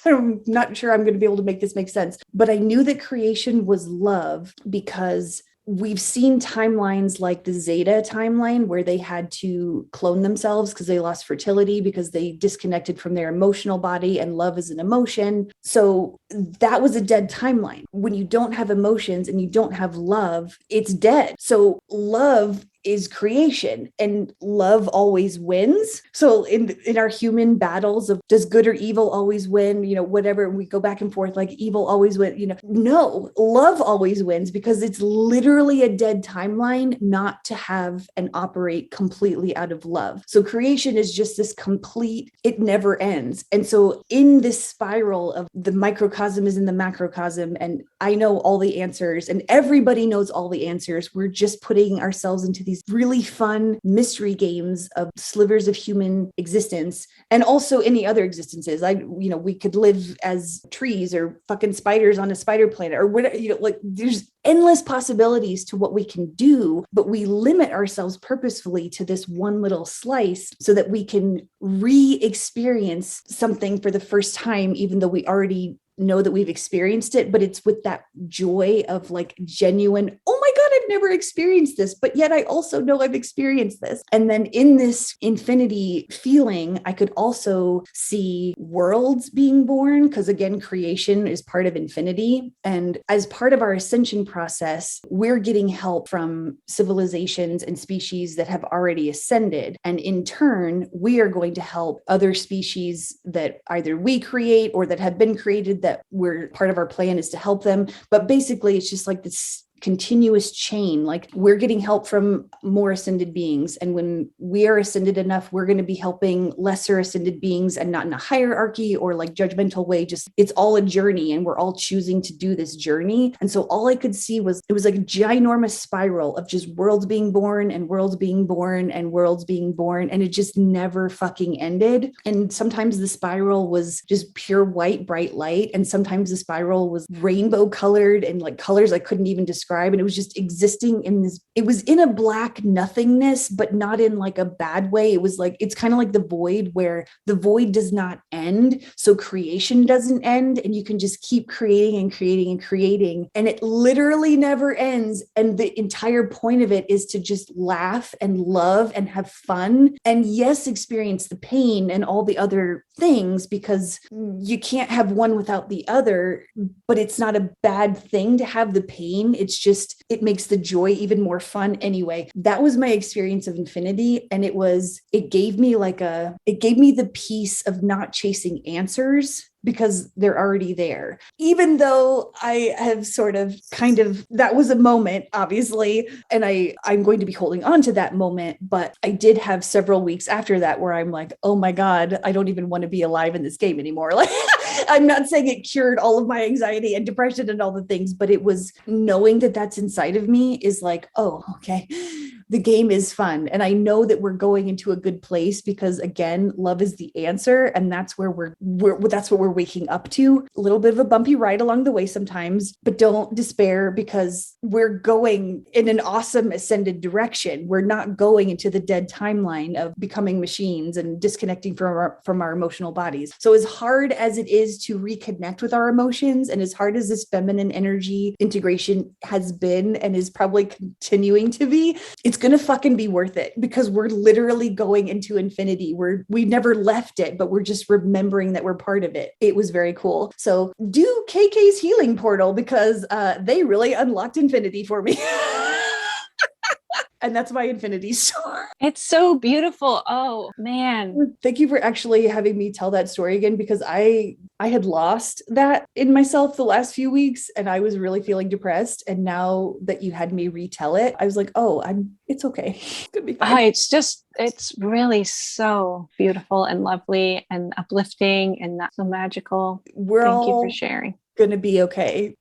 Speaker 1: I'm not sure I'm going to be able to make this make sense, but I knew that creation was love because we've seen timelines like the Zeta timeline, where they had to clone themselves because they lost fertility, because they disconnected from their emotional body, and love is an emotion. So that was a dead timeline. When you don't have emotions and you don't have love, it's dead. So love is creation, and love always wins. So in our human battles of does good or evil always win, whatever, we go back and forth, like evil always wins, no, love always wins, because it's literally a dead timeline not to have and operate completely out of love. So creation is just this complete, it never ends. And so in this spiral of the microcosm is in the macrocosm, and I know all the answers and everybody knows all the answers, we're just putting ourselves into these really fun mystery games of slivers of human existence, and also any other existences. We could live as trees or fucking spiders on a spider planet or whatever, there's endless possibilities to what we can do, but we limit ourselves purposefully to this one little slice so that we can re-experience something for the first time, even though we already know that we've experienced it, but it's with that joy of like genuine, oh my God, I've never experienced this, but yet I also know I've experienced this. And then in this infinity feeling, I could also see worlds being born, because again, creation is part of infinity. And as part of our ascension process, we're getting help from civilizations and species that have already ascended. And in turn, we are going to help other species that either we create or that have been created, that we're part of our plan is to help them. But basically, it's just like this continuous chain. Like we're getting help from more ascended beings. And when we are ascended enough, we're going to be helping lesser ascended beings, and not in a hierarchy or like judgmental way. Just it's all a journey, and we're all choosing to do this journey. And so all I could see was, it was like a ginormous spiral of just worlds being born and worlds being born and worlds being born. And it just never fucking ended. And sometimes the spiral was just pure white, bright light. And sometimes the spiral was rainbow colored and like colors I couldn't even describe. describe. And it was just existing in this, it was in a black nothingness, but not in like a bad way. It was like, it's kind of like the void, where the void does not end. So creation doesn't end, and you can just keep creating and creating and creating. And it literally never ends. And the entire point of it is to just laugh and love and have fun. And yes, experience the pain and all the other things, because you can't have one without the other, but it's not a bad thing to have the pain. It's just, it makes the joy even more fun anyway. That was my experience of Infinity. And it gave me the peace of not chasing answers, because they're already there. Even though I have that was a moment, obviously, and I'm going to be holding on to that moment, but I did have several weeks after that where I'm like, oh my God, I don't even want to be alive in this game anymore. Like, I'm not saying it cured all of my anxiety and depression and all the things, but it was knowing that that's inside of me is like, oh, okay, the game is fun. And I know that we're going into a good place, because again, love is the answer. And that's where that's what we're waking up to. A little bit of a bumpy ride along the way sometimes, but don't despair, because we're going in an awesome ascended direction. We're not going into the dead timeline of becoming machines and disconnecting from our emotional bodies. So as hard as it is to reconnect with our emotions, and as hard as this feminine energy integration has been and is probably continuing to be, it's going to fucking be worth it, because we're literally going into infinity. We never left it, but we're just remembering that we're part of it. It was very cool. So do KK's healing portal, because they really unlocked infinity for me. And that's my infinity story.
Speaker 2: It's so beautiful. Oh man.
Speaker 1: Thank you for actually having me tell that story again, because I had lost that in myself the last few weeks, and I was really feeling depressed. And now that you had me retell it, I was like, oh, it's okay. It's gonna be fine.
Speaker 2: It's really so beautiful and lovely and uplifting and not so magical. Thank you for sharing.
Speaker 1: Gonna be okay.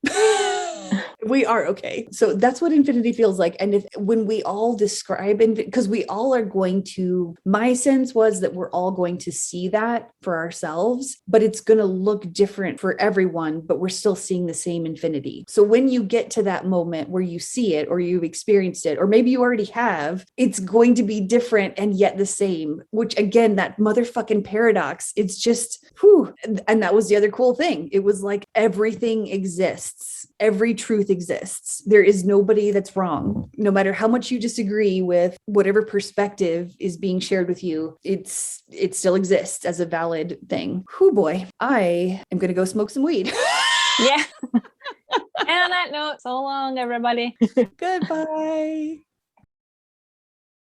Speaker 1: We are okay. So that's what infinity feels like. And when we all describe, because we all are going to, my sense was that we're all going to see that for ourselves, but it's going to look different for everyone, but we're still seeing the same infinity. So when you get to that moment where you see it, or you've experienced it, or maybe you already have, it's going to be different and yet the same, which again, that motherfucking paradox, it's just, whew. And that was the other cool thing. It was like everything exists. Every truth exists. There is nobody that's wrong. No matter how much you disagree with whatever perspective is being shared with you, it still exists as a valid thing. Whew, boy, I am going to go smoke some weed.
Speaker 2: Yeah. And on that note, so long, everybody.
Speaker 1: Goodbye.